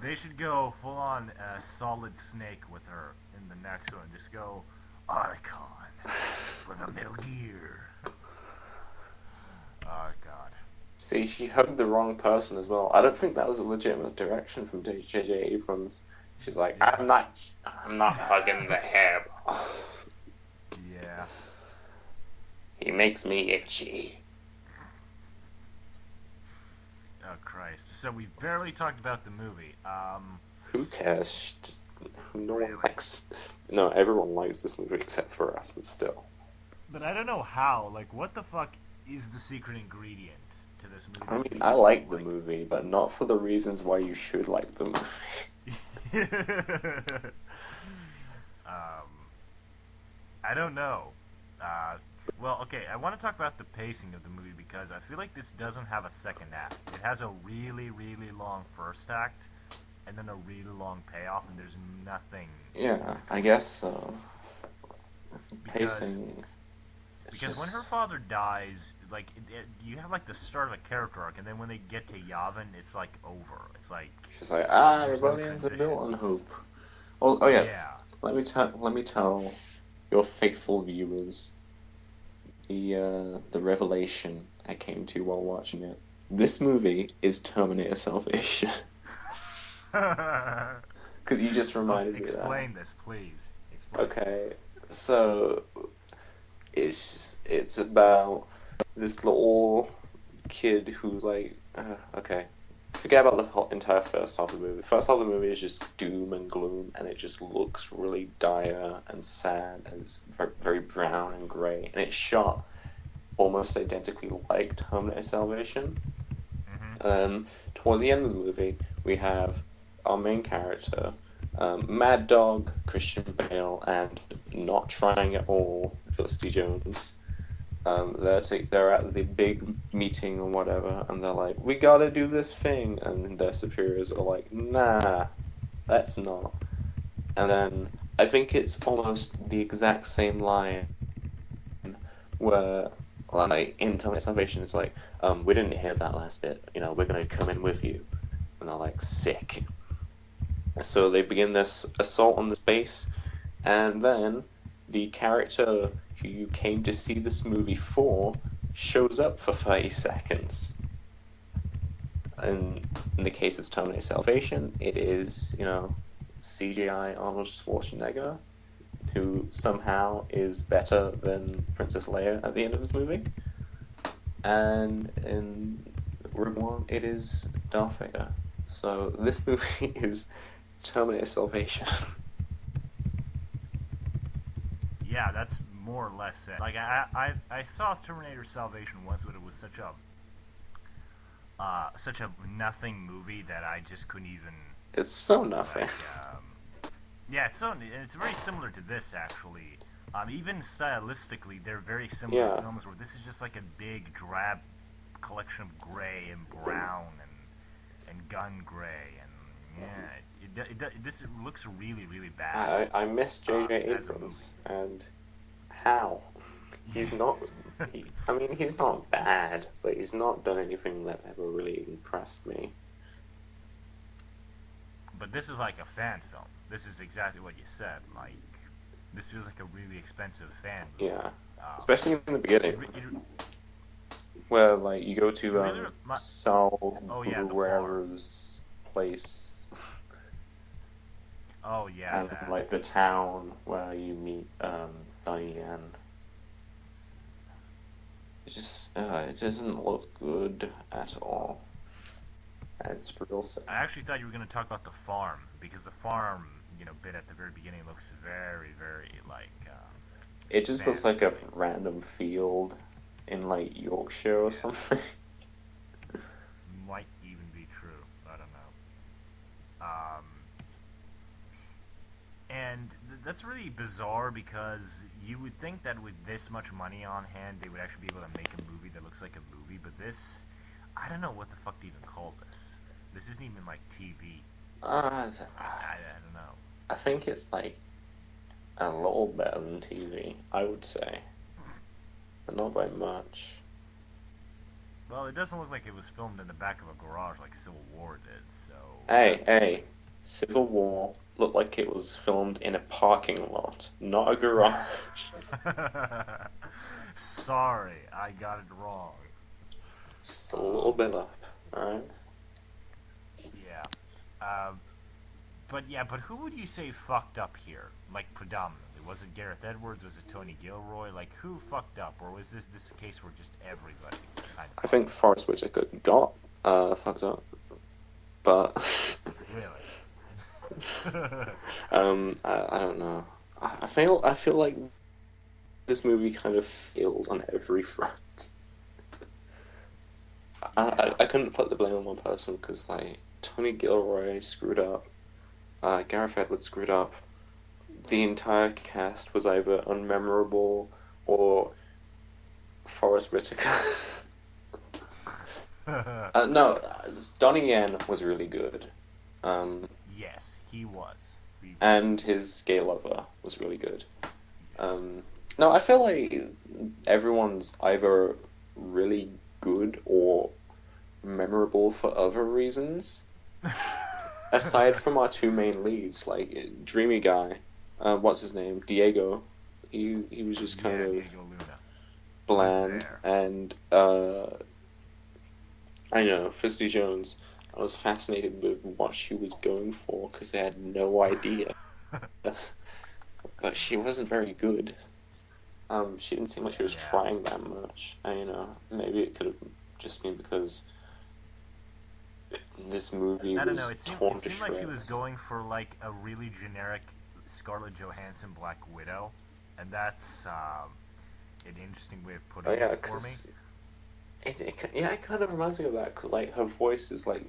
they should go full on Solid Snake with her in the next one. Just go Archon for the Metal Gear. Oh God. See, she hugged the wrong person as well. I don't think that was a legitimate direction from J.J. Abrams. She's like, Yeah. I'm not hugging the hair. Yeah. He makes me itchy. Oh Christ. So we barely talked about the movie. Who cares? Just no one Really. likes. No, everyone likes this movie except for us, but still. But I don't know how. Like, what the fuck is the secret ingredient to this movie I that's mean, I making like people the like movie, but not for the reasons why you should like the movie. um, I don't know. Uh, well, okay, I want to talk about the pacing of the movie because I feel like this doesn't have a second act. It has a really, really long first act and then a really long payoff, and there's nothing Yeah, I guess so. because Pacing, it's because when her just. father dies, like you have like the start of a character arc, and then when they get to Yavin, it's like over. It's like She's like, there's no rebellions are transition. built on hope. Oh yeah. Yeah. Let me tell your faithful viewers the revelation I came to while watching it. This movie is Terminator Salvation. Because you just Oh, reminded me of that. explain this, please. Explain. Okay, so it's about this little kid who's like, okay, forget about the whole entire first half of the movie. The first half of the movie is just doom and gloom, and it just looks really dire and sad, and it's very, very brown and grey, and it's shot almost identically like Terminator Salvation. Mm-hmm. Towards the end of the movie, we have our main character, Mad Dog, Christian Bale, and not trying at all, Felicity Jones. They're at the big meeting or whatever, and they're like, "We gotta do this thing," and their superiors are like, "Nah, that's not." And then I think it's almost the exact same line where, like, in Terminator Salvation, it's like, "We didn't hear that last bit. You know, we're gonna come in with you," and they're like, "Sick." So they begin this assault on the base, and then the character who you came to see this movie for shows up for 30 seconds. And in the case of Terminator Salvation, it is, CGI Arnold Schwarzenegger, who somehow is better than Princess Leia at the end of this movie. And in Rogue One, it is Darth Vader. So this movie is Terminator Salvation. Yeah, that's more or less it. Like I saw Terminator Salvation once, but it was such a nothing movie that I just couldn't even It's so Like, nothing. yeah, it's very similar to this actually. Even stylistically, they're very similar Yeah. films where this is just like a big drab collection of gray and brown and gun gray and yeah, this looks really really bad I miss J.J. as a movie. Abrams, and how? He's not. I mean, he's not bad, but he's not done anything that's ever really impressed me. But this is like a fan film. This is exactly what you said. Like, this feels like a really expensive fan movie. Yeah, Um, especially in the beginning, it where like you go to really, Saul oh yeah, the farm. Guerrero's place, Oh yeah, and that. like the town where you meet Donnie Yen. It doesn't look good at all. And it's real sad. I actually thought you were gonna talk about the farm because the farm, bit at the very beginning looks very, very like It just looks fan like a filmy. random field in like Yorkshire or Yeah, something. might even be true. I don't know. And that's really bizarre because you would think that with this much money on hand, they would actually be able to make a movie that looks like a movie. But this, I don't know what the fuck to even call this. This isn't even like TV. Uh, I don't know. I think it's like a little better than TV, I would say, but not by much. Well, it doesn't look like it was filmed in the back of a garage like Civil War did. So Hey, that's hey, Civil War looked like it was filmed in a parking lot, not a garage. sorry, I got it wrong. Just a little Um, bit up, alright? yeah. Um, but who would you say fucked up here? Like predominantly, was it Gareth Edwards? Was it Tony Gilroy? Like who fucked up, or was this a case where just everybody kind of I think fucked up? Forrest Whitaker got fucked up, but Really? I don't know. I feel like this movie kind of fails on every front. yeah. I couldn't put the blame on one person because like Tony Gilroy screwed up, Gareth Edwards screwed up. The entire cast was either unmemorable or Forrest Whitaker. No, Donnie Yen was really good, um, yes, he was. and his gay lover was really good. No, I feel like everyone's either really good or memorable for other reasons. Aside Yes. from our two main leads, like Dreamy Guy, what's his name? Diego. He was just kind yeah, of Diego Luna was bland, there. and I know Felicity Jones. I was fascinated with what she was going for because I had no idea, but she wasn't very good. She didn't seem like she was Yeah. trying that much. And, maybe it could have just been because this movie I don't know. was torn It to seemed like she was shreds. going for like a really generic Scarlett Johansson Black Widow, and that's an interesting way of Oh putting it yeah, for me. because it kind of reminds me of that. 'Cause, like her voice is like,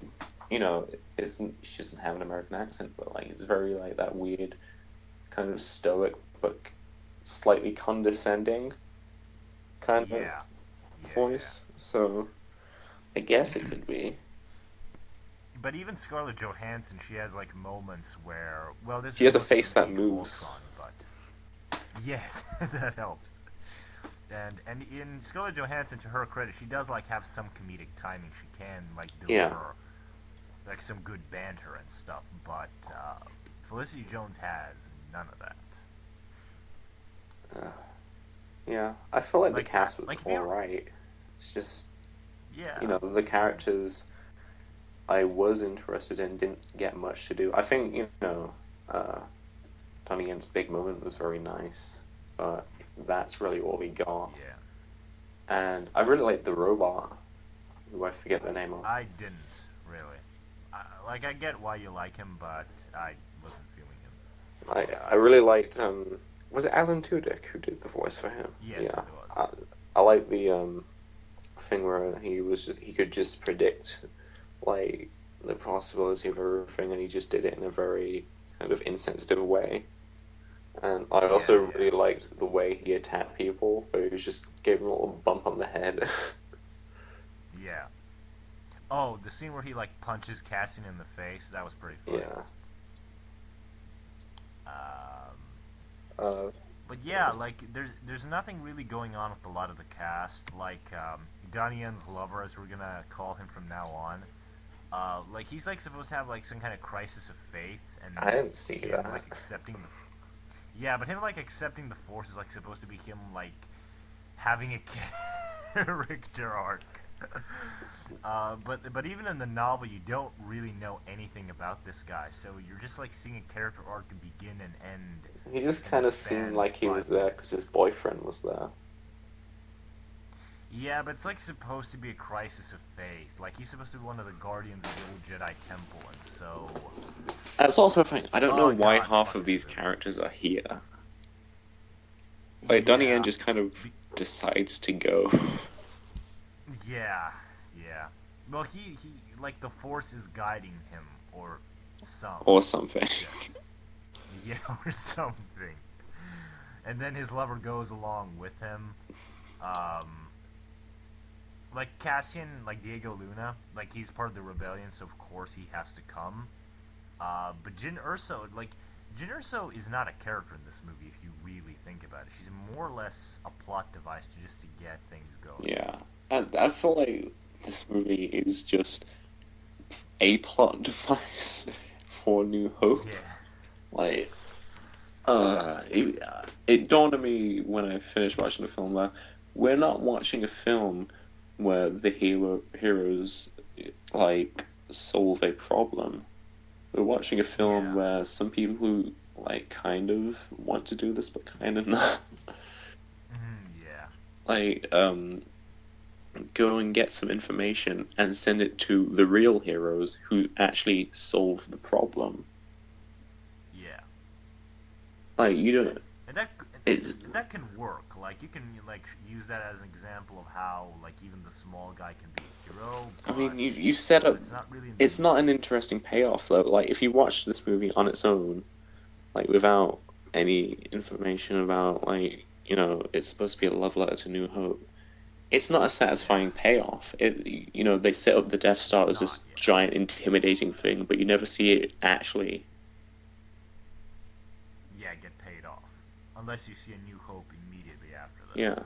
you know, it's she doesn't have an American accent, but like it's very like that weird kind of stoic but slightly condescending kind of Yeah, voice. So I guess it could be. But even Scarlett Johansson, she has like moments where, well, this She is has a mostly face in that Age of moves. Ultron, but yes, that helps. And in Scarlett Johansson, to her credit, she does like have some comedic timing. She can like Yeah. deliver like some good banter and stuff, but Felicity Jones has none of that. Uh, yeah. I feel like the cast was Like if you, alright. It's just, yeah, the characters I was interested in didn't get much to do. I think, uh, Donnie Yen's big moment was very nice, but that's really all we got. yeah, And I really like the robot, who I forget the name of. I didn't really. Like I get why you like him, but I wasn't feeling him. I really liked, was it Alan Tudyk who did the voice for him? Yes, Yeah. it was. I like the thing where he could just predict like the possibility of everything, and he just did it in a very kind of insensitive way. And I Yeah, also yeah, really liked the way he attacked people, where he just gave him a little bump on the head. yeah. Oh, the scene where he like punches Cassian in the face, that was pretty funny. Yeah. Um, Uh, but yeah, like there's nothing really going on with a lot of the cast. Like Donnie Yen's lover, as we're gonna call him from now on. Like he's like supposed to have like some kind of crisis of faith, and I didn't see him that. like accepting the yeah, but him like accepting the Force is like supposed to be him like having a character arc. But even in the novel, you don't really know anything about this guy, so you're just like seeing a character arc begin and end He just in the kind of seemed span of like he was five there because his minutes. boyfriend was there. Yeah, but it's like supposed to be a crisis of faith. Like he's supposed to be one of the guardians of the old Jedi Temple, and so That's also a thing. I don't know oh why god, half fuck of this these movie. characters are here. Like, Donnie Yen Yeah, just kind of Be- decides to go. yeah, yeah. Well, he like the Force is guiding him, or some Or something. shit. Yeah, or something. And then his lover goes along with him. Um, like Cassian, like Diego Luna, like he's part of the rebellion, so of course he has to come. But Jyn Erso, like Jyn Erso is not a character in this movie if you really think about it. She's more or less a plot device just to get things going. Yeah. And I feel like this movie is just a plot device for New Hope. Yeah, Like, it dawned on me when I finished watching the film that we're not watching a film where the heroes like solve a problem. We're watching a film yeah, where some people who like kind of want to do this but kind of not yeah, like go and get some information and send it to the real heroes who actually solve the problem. yeah. Like you And, don't and that it and that can work. Like you can like use that as an example of how like even the small guy can be a hero, I mean but you set up it's not really in the it's not an movie. interesting payoff though. Like if you watch this movie on its own, like without any information about like, it's supposed to be a love letter to New Hope. It's not a Yeah, satisfying payoff. They set up the Death Star it's as not. this Yeah, giant, intimidating thing, but you never see it actually. yeah, get paid off unless you see a New Hope immediately after this. Yeah.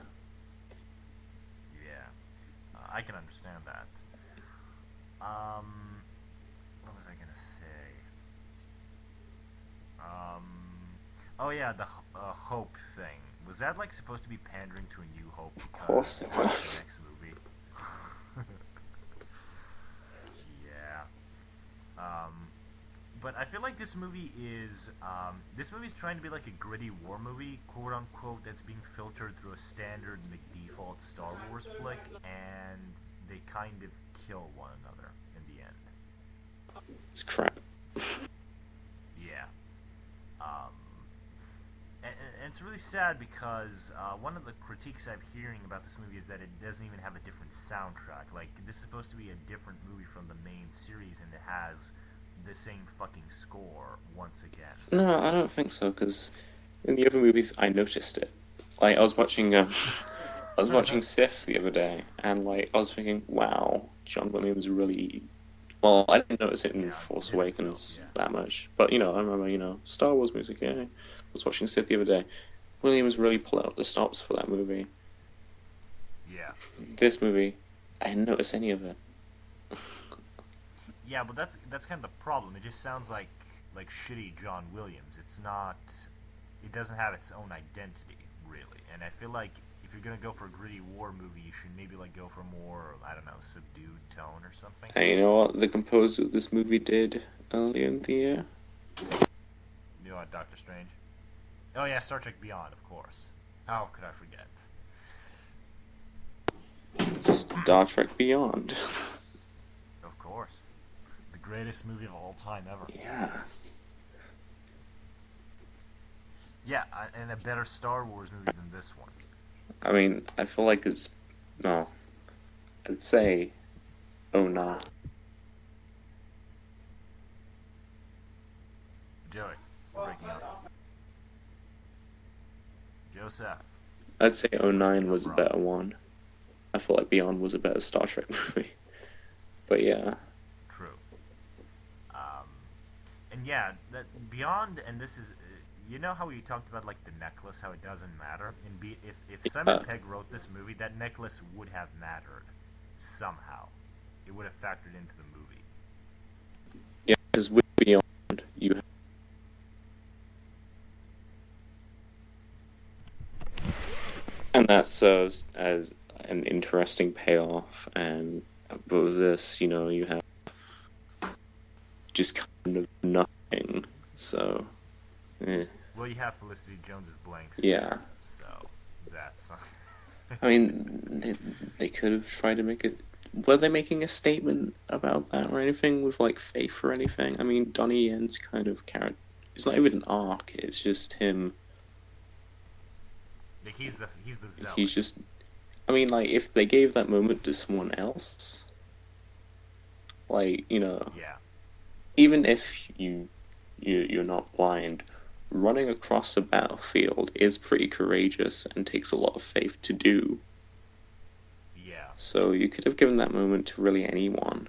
Yeah, I can understand that. Um, what was I gonna say? Um, oh yeah, the Hope thing. Was that like supposed to be pandering to a New Hope Of because course it watch the was. next movie? Yeah. Um, but I feel like this movie's trying to be like a gritty war movie, quote unquote, that's being filtered through a standard default Star Wars flick, and they kind of kill one another in the end. It's crap. Yeah. Um, and it's really sad because one of the critiques I'm hearing about this movie is that it doesn't even have a different soundtrack. Like, this is supposed to be a different movie from the main series, and it has the same fucking score once again. No, I don't think so, because in the other movies I noticed it. Like I was watching Sif the other day, and like I was thinking, wow, John Williams really. Well, I didn't notice it in Yeah, Force did himself, Awakens yeah. that much, but I remember, Star Wars music. Yeah, I was watching Sif the other day. Williams really pulled out the stops for that movie. Yeah. This movie, I didn't notice any of it. Yeah, but that's kind of the problem. It just sounds like shitty John Williams. It's not. It doesn't have its own identity really, and I feel like if you're gonna go for a gritty war movie, you should maybe like go for more I don't know subdued tone or something. And you know what the composer of this movie did earlier in the year? You know what, Doctor Strange? Oh yeah, Star Trek Beyond, of course. How could I forget? Star Trek Beyond. Of course, the greatest movie of all time ever. Yeah. Yeah, and a better Star Wars movie than this one. I mean, I feel like no. I'd say, oh no. Joseph. I'd say What do you '09 know, was a bro? better one. I feel like Beyond was a better Star Trek movie. But yeah. True. Um, and yeah, that Beyond, and this is, you know how we talked about like the necklace, how it doesn't matter. If Simon Uh, Pegg wrote this movie, that necklace would have mattered somehow. It would have factored into the movie. yeah, because with Beyond, you and that serves as an interesting payoff. And with this, you have just kind of nothing. So, Well, you have Felicity Jones's blank yeah. stare, so that's something. I mean, they could have tried to make it. Were they making a statement about that or anything with like faith or anything? I mean, Donnie Yen's kind of character. It's not even an arc. It's just him. Like he's the He's zealot. just. I mean, like if they gave that moment to someone else, like Yeah, even if you're not blind, running across a battlefield is pretty courageous and takes a lot of faith to do. yeah, So you could have given that moment to really anyone,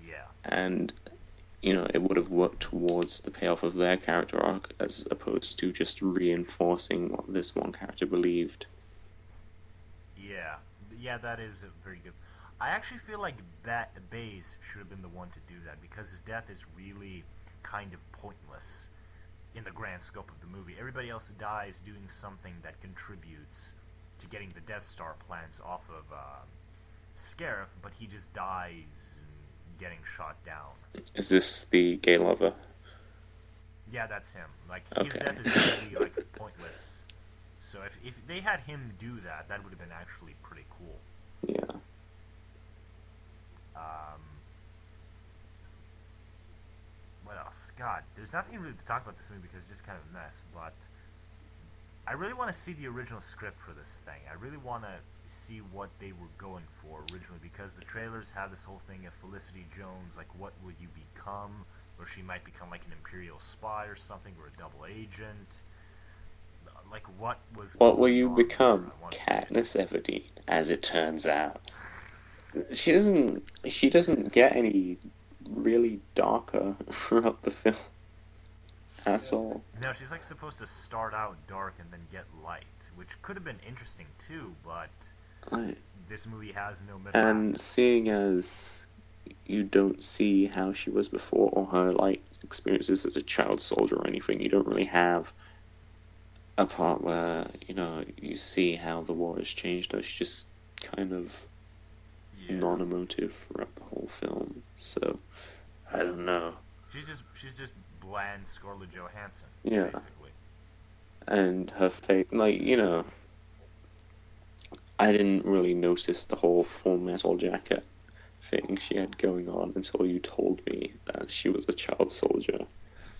yeah, and it would have worked towards the payoff of their character arc as opposed to just reinforcing what this one character believed. yeah, yeah. That is very good. I actually feel like that Baze should have been the one to do that because his death is really kind of pointless in the grand scope of the movie. Everybody else dies doing something that contributes to getting the Death Star plans off of Scarif, but he just dies getting shot down. Is this the gay lover? Yeah, that's him. Like his Okay. death is really like pointless. So if they had him do that, that would have been actually pretty cool. Yeah. Um, what else? God, there's nothing really to talk about this movie because it's just kind of a mess. But I really want to see the original script for this thing. I really want to see what they were going for originally because the trailers have this whole thing of Felicity Jones, like what would you become, or she might become like an Imperial spy or something, or a double agent. Like what was What will going you on with her? become? I want to see it. Katniss Everdeen, as it turns out. She doesn't get any really darker throughout the film at all. No, she's like supposed to start out dark and then get light, which could have been interesting too, but I- this movie has no middle And ground. seeing as you don't see how she was before or her like experiences as a child soldier or anything, you don't really have a part where you see how the war has changed her. She's just kind of Yeah, non-emotive throughout the whole film. So I don't know. she's just bland Scarlett Johansson, Yeah, basically. and her face, like I didn't really notice the whole Full Metal Jacket thing she had going on until you told me that she was a child soldier.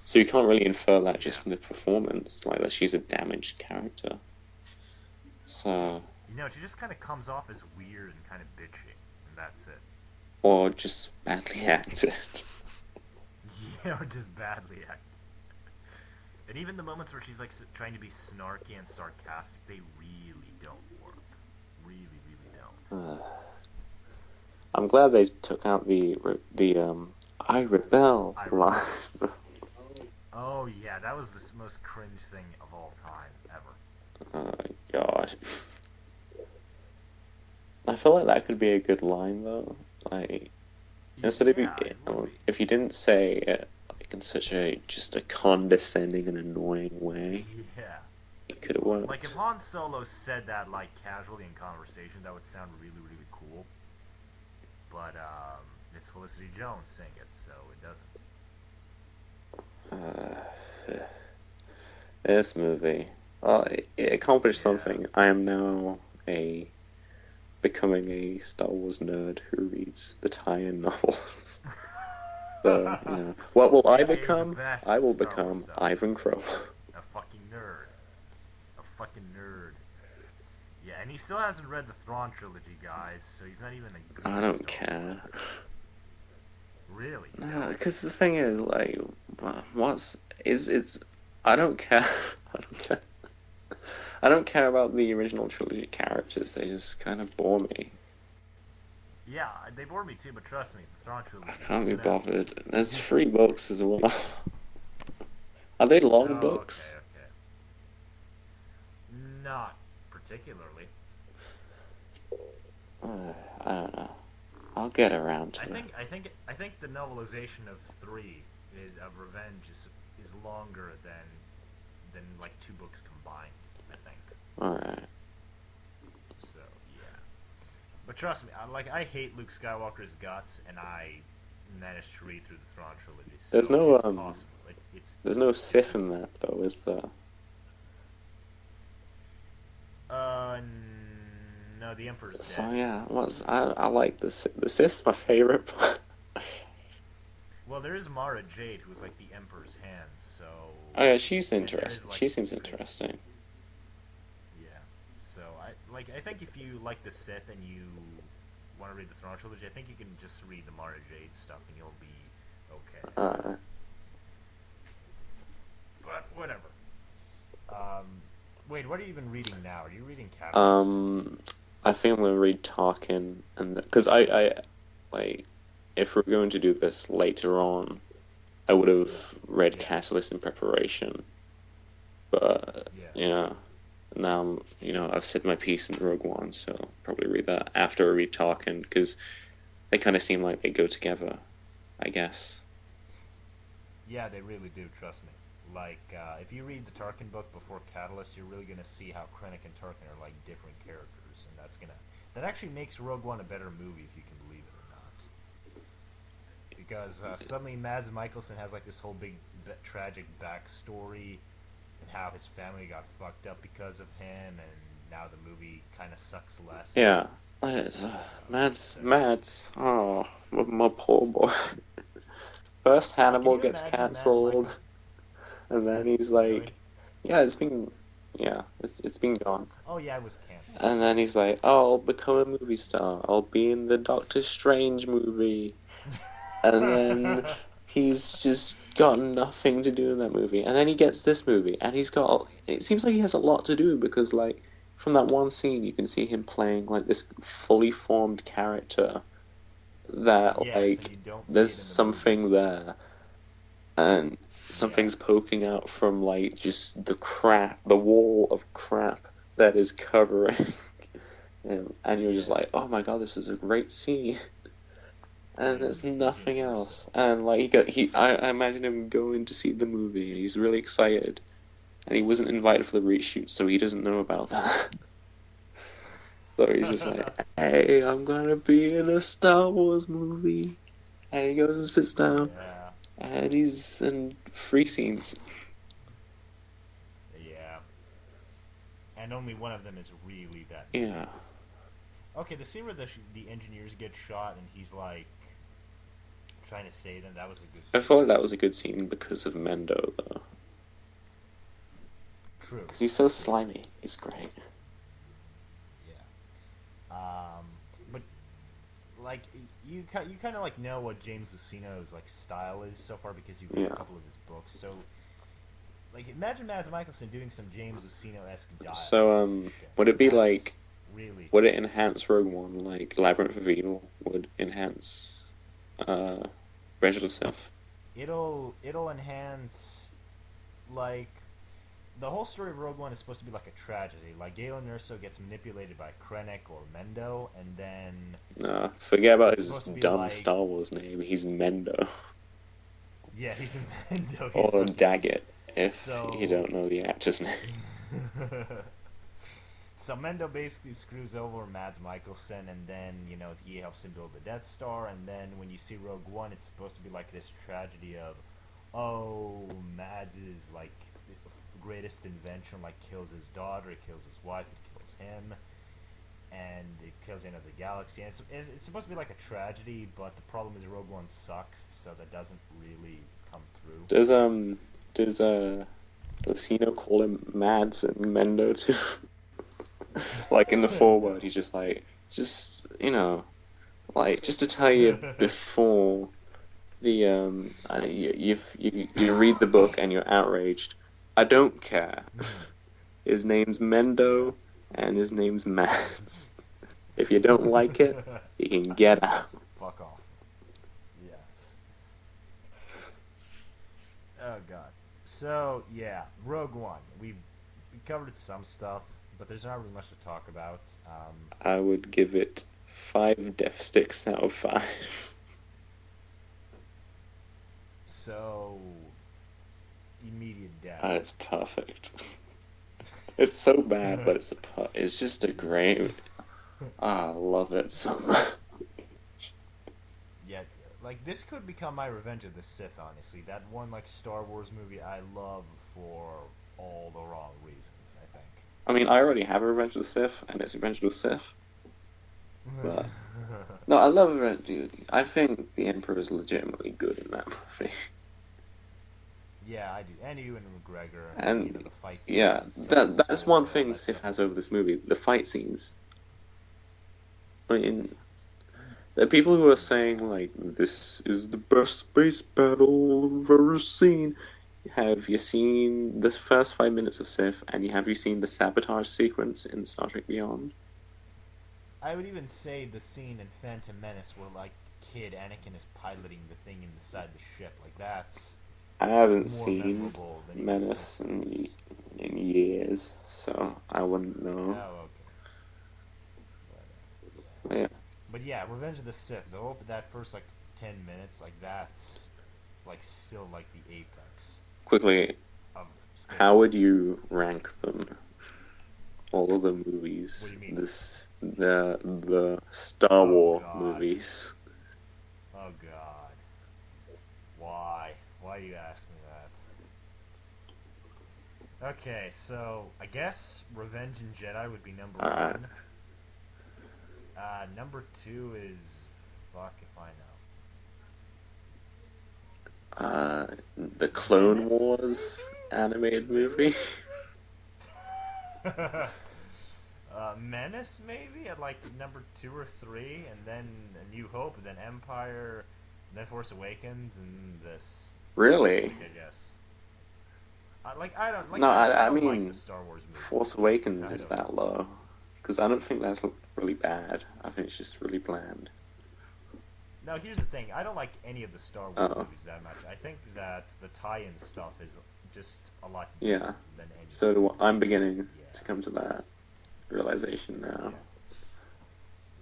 So you can't really infer that just Yeah, from the performance, like that she's a damaged character. So, she just kind of comes off as weird and kind of bitchy, and that's it. or just badly acted. Or just badly acted. And even the moments where she's like trying to be snarky and sarcastic, they really don't work. Really, really don't. Uh, I'm glad they took out the "I rebel" I line. rebel. Oh yeah, that was the most cringe thing of all time ever. Oh God, I feel like that could be a good line though. Like instead of Yeah, it would be. if you didn't say it like in such a just a condescending and annoying way, Yeah. it could have Like if worked. Han Solo said that like casually in conversation, that would sound really, really cool. But it's Felicity Jones saying it, so it Uh, this movie, well, it accomplished doesn't. Yeah. something. I am now a becoming a Star Wars nerd who reads the tie-in novels. So, what will I AKA the become? best I will Star Wars become stuff. Ivan Crow. A fucking nerd. A fucking nerd. Yeah, and he still hasn't read the Thrawn trilogy, guys, so he's not even a good I don't Star Wars care. fan. Really? You No, don't? because the thing is, like, what's is it's I don't care. I don't care. I don't care about the original trilogy characters. They just kind of bore me. Yeah, they bore me too, but trust me, the Thrawn I trilogy is can't be gonna bothered. There's be 3 books as well. Are they long oh, okay, books? okay. Not particularly. I don't know. I'll get around I to it. think I think I think the novelization of three is of Revenge is longer than like 2 books combined. I think. Alright. So yeah, but trust me, I hate Luke Skywalker's guts, and I managed to read through the Thrawn trilogy, There's so no it's possible. there's no It's Sith in doable. that though, is there? No, the Emperor's dead. So yeah, I like the Sith's my favorite. Well, there is Mara Jade, who is like the Emperor's hands. So, Oh yeah, she's and there is interesting. like She seems there is interesting. yeah. So I think if you like the Sith and you want to read the Throne trilogy, I think you can just read the Mara Jade stuff and you'll be okay. Uh, But whatever. Um, Wait, what are you even reading now? Are you reading Catalyst? um, I think I'm gonna read Tarkin, and because like, if we're going to do this later on, I would have read Yeah. Catalyst in preparation, but Yeah. now I've said my piece in Rogue One, so I'll probably read that after I read Tarkin because they kind of seem like they go together, I guess. Yeah, they really do. Trust me. Like, if you read the Tarkin book before Catalyst, you're really gonna see how Krennic and Tarkin are like different characters, and that actually makes Rogue One a better movie if you can believe it or not. Because suddenly Mads Mikkelsen has like this whole big tragic backstory, and how his family got fucked up because of him, and now the movie kind of sucks less. Yeah, it's, It's Mads. Oh, my poor boy. First Can Hannibal you gets imagine Mads cancelled, Mikkelsen? and then he's Really? like, yeah, it's been gone. Oh yeah, it was canceled. And then he's like, oh, I'll become a movie star. I'll be in the Doctor Strange movie. And then he's just got nothing to do in that movie. And then he gets this movie, and it seems like he has a lot to do because, like, from that one scene, you can see him playing, like, this fully formed character that, Yeah, so like, you don't see there's it in the movie. something there. And Yeah. something's poking out from, like, just the wall of crap that is covering him. And you're just Yeah. like, oh my god, this is a great scene. And It there's is nothing 100%. else. And like I imagine him going to see the movie. He's really excited, and he wasn't invited for the reshoot, so he doesn't know about that. So he's just like, "Hey, I'm gonna be in a Star Wars movie," and he goes and sits down, Yeah. and he's in 3 scenes. Yeah. And only one of them is really that good. Yeah, Okay, the scene where the engineers get shot and he's like trying to save them, that was a good I scene. felt like that was a good scene because of Mendo though, True. because he's so True. slimy. He's great. Yeah. But like you kind of like know what James Luceno's like style is so far because you've read a Yeah. couple of his books. So like imagine Mads Mikkelsen doing some James Luceno-esque dialogue So and shit. would it be That's like? really Would it enhance Rogue One like Labyrinth of Evil would enhance uh Revenge of the Sith? it'll enhance like the whole story of Rogue One is supposed to be like a tragedy. Like Galen Erso gets manipulated by Krennic or Mendo, and then Nah, forget about it's his supposed to be dumb like Star Wars name. He's Mendo yeah, he's a Mendo. He's or fucking Daggett if you so. don't know the actor's name. So Mendo basically screws over Mads Mikkelsen, and then he helps him build the Death Star. And then when you see Rogue One, it's supposed to be like this tragedy of, oh, Mads is like greatest invention, like kills his daughter, it kills his wife, it kills him, and it kills the end of the galaxy. And it's supposed to be like a tragedy, but the problem is Rogue One sucks, so that doesn't really come through. Does does Lucino call him Mads and Mendo too? Like in the foreword, No. he's just like like just to tell you before the you read the book and you're outraged. I don't care. His name's Mendo, and his name's Mats. If you don't like it, you can get out. Fuck off. Yeah. Oh god. So yeah, Rogue One. We covered some stuff, but there's not really much to talk about. I would give it 5 death sticks out of 5. So immediate death. It's perfect. It's so bad, but it's just a great. I love it so much. Yeah, like this could become my Revenge of the Sith. Honestly, that one like Star Wars movie I love for all the wrong reasons. I think. I mean, I already have a Revenge of the Sith, and it's Revenge of the Sith. But no, I love Revenge. Dude. I think the Emperor is legitimately good in that movie. Yeah, I do. And Ewan McGregor, And you know, the fight scenes yeah, and stuff, that's one all thing that Sith stuff. has over this movie: the fight scenes. I mean, the people who are saying like this is the best space battle I've ever seen. Have you seen the first 5 minutes of Sith, and have you seen the sabotage sequence in Star Trek Beyond? I would even say the scene in Phantom Menace where like kid Anakin is piloting the thing inside the ship, like that's I haven't more seen memorable than even the Menace Sith movies. in years, so I wouldn't know. Oh, okay. But yeah, But yeah, Revenge of the Sith. The whole that first like 10 minutes, like that's like still like the apex quickly, of space how would battles. you rank them? All of the What movies, do you mean? the Star Oh Wars God. movies. Oh God. Why? Why do you ask me that? Okay, so I guess Revenge and Jedi would be number Alright. one. Number two is fuck if I The know. Clone Menace, Wars animated maybe? movie. Really? Menace maybe at like number two or three, and then A New Hope, and then Empire, and then Force Awakens, and this. Really? Like I guess. Like I don't like No, I I don't like the mean, Star Wars movies. Force Awakens I is don't. that low. Because I don't think that's really bad. I think it's just really bland. No, here's the thing. I don't like any of the Star Wars Oh, movies that much. I think that the tie-in stuff is just a lot yeah. better than any of So the I'm movies. beginning Yeah, to come to that realization now. yeah.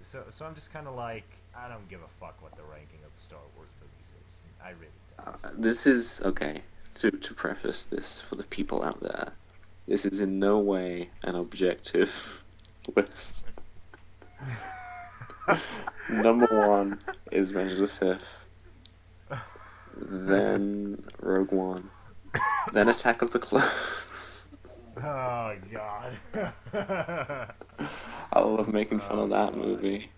So I'm just kind of like I don't give a fuck what the ranking of the Star Wars movies is. I really don't. This is okay. To preface this for the people out there, this is in no way an objective list. Number one is Revenge of the Sith, then Rogue One, then Attack of the Clones. Oh God. I love making fun Oh of that God. movie.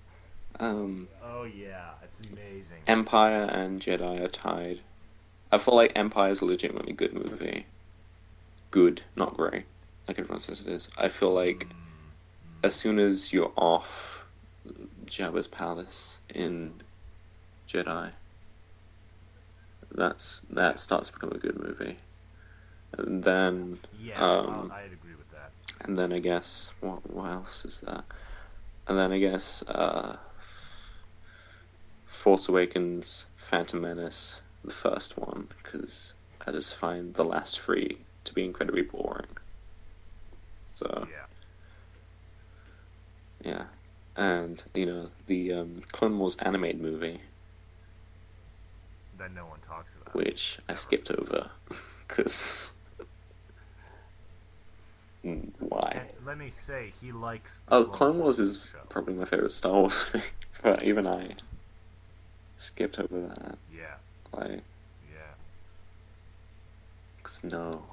Oh yeah, it's amazing. Empire and Jedi are tied. I feel like Empire is a legitimately good movie. Good, not great, like everyone says it is. I feel like as soon as you're off Jabba's palace in Jedi, that Yeah. starts to become a good movie. And then, Yeah, I'd agree with that. and then I guess what else is that? And then I guess Force Awakens, Phantom Menace, the first one, because I just find the last three to be incredibly boring. So Yeah. yeah, and the Clone Wars animated movie, That no one talks about. which I Ever. skipped over because why? And let me say, he likes the Oh, Clone Wars is show. probably my favorite Star Wars thing, but even I skipped over that. Yeah. Like, Yeah. 'cause no.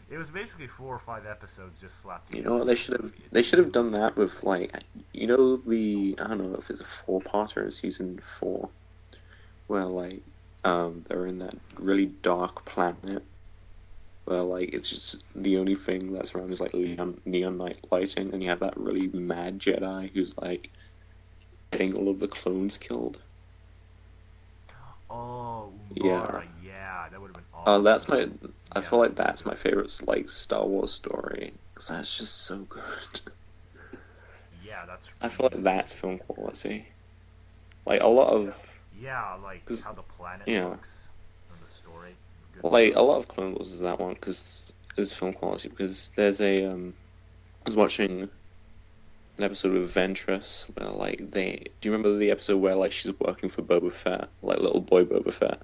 It was basically 4 or 5 episodes just slapped You together. know what they should have done that with like the I don't know if it's a 4-parter in season 4 where like they're in that really dark planet where like it's just the only thing that's around is like neon night lighting, and you have that really mad Jedi who's like getting all of the clones killed. Oh, Yeah. Umbara, yeah, that would have been awesome. That's my I Yeah, feel that like that's my favorite like Star Wars story because that's just so good. yeah, that's I feel really like really that's good. film quality. Like a lot of, Yeah, like cause how the planet yeah, looks and the story, good like stuff. a lot of Clone Wars is that one because is film quality because there's a I was watching an episode with Ventress where like do you remember the episode where like she's working for Boba Fett, like little boy Boba Fett,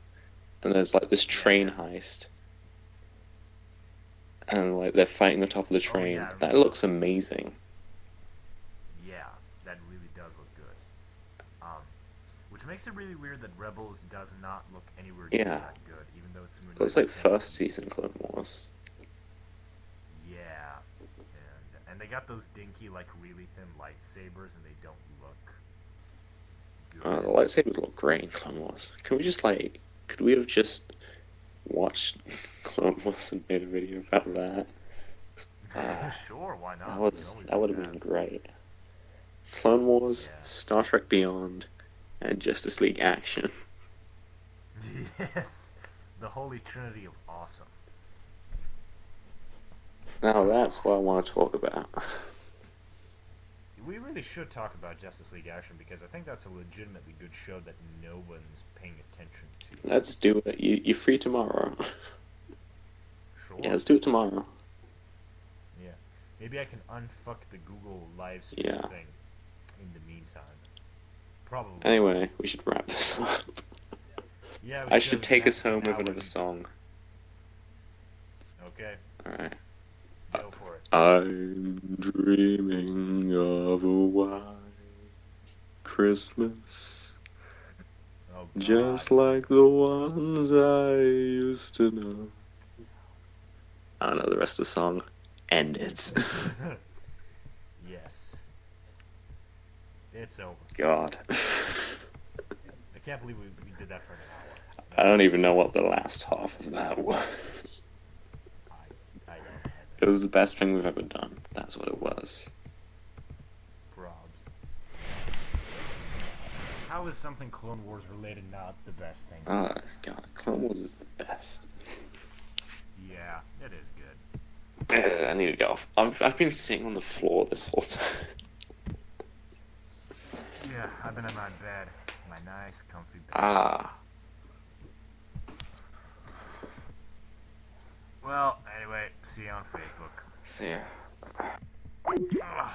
and there's like this Yeah, train yeah. heist and like they're fighting on top of the Oh yeah, train. I That remember looks those. amazing. Yeah, that really does look good. Um, which makes it really weird that Rebels does not look anywhere near Yeah, that good, even though it's it looks made like since first the season Clone Wars. yeah, and they got those dinky like really thin lightsabers, and they don't look The good. lightsabers look great in Clone Wars. Can we just like, could we have just watched Clone Wars and made a video about that? Uh, Sure, why not? We can always that do would have that. been great. Clone Wars, Yeah. Star Trek Beyond, and Justice League Action. Yes, the holy trinity of awesome. Now that's what I want to talk about. We really should talk about Justice League Action because I think that's a legitimately good show that no one's paying attention to. Let's do it. You're free tomorrow. Yeah, Sure. let's do it tomorrow. Yeah. Maybe I can unfuck the Google live stream Yeah. thing in the meantime. Probably not. Anyway, we should wrap this up. Yeah, we I should. should We've been take at us this an home with hour another deep. song. Okay, Alright. go for it. I'm dreaming of a white Christmas, Oh God. just like the ones I used to know. I don't know the rest of the song. End it. Yes. It's over. God. I can't believe we did that for an hour. I don't That's, even know what the last half of that was. I don't have It any was the best thing we've ever done. That's what it was. probs. How is something Clone Wars related not the best thing? Oh, God. Clone Wars is the best. Yeah, it is good. I need to go. I've been sitting on the floor this whole time. Yeah, I've been in my bed. My nice, comfy bed. Ah. Well, anyway, see you on Facebook. See ya. Ugh.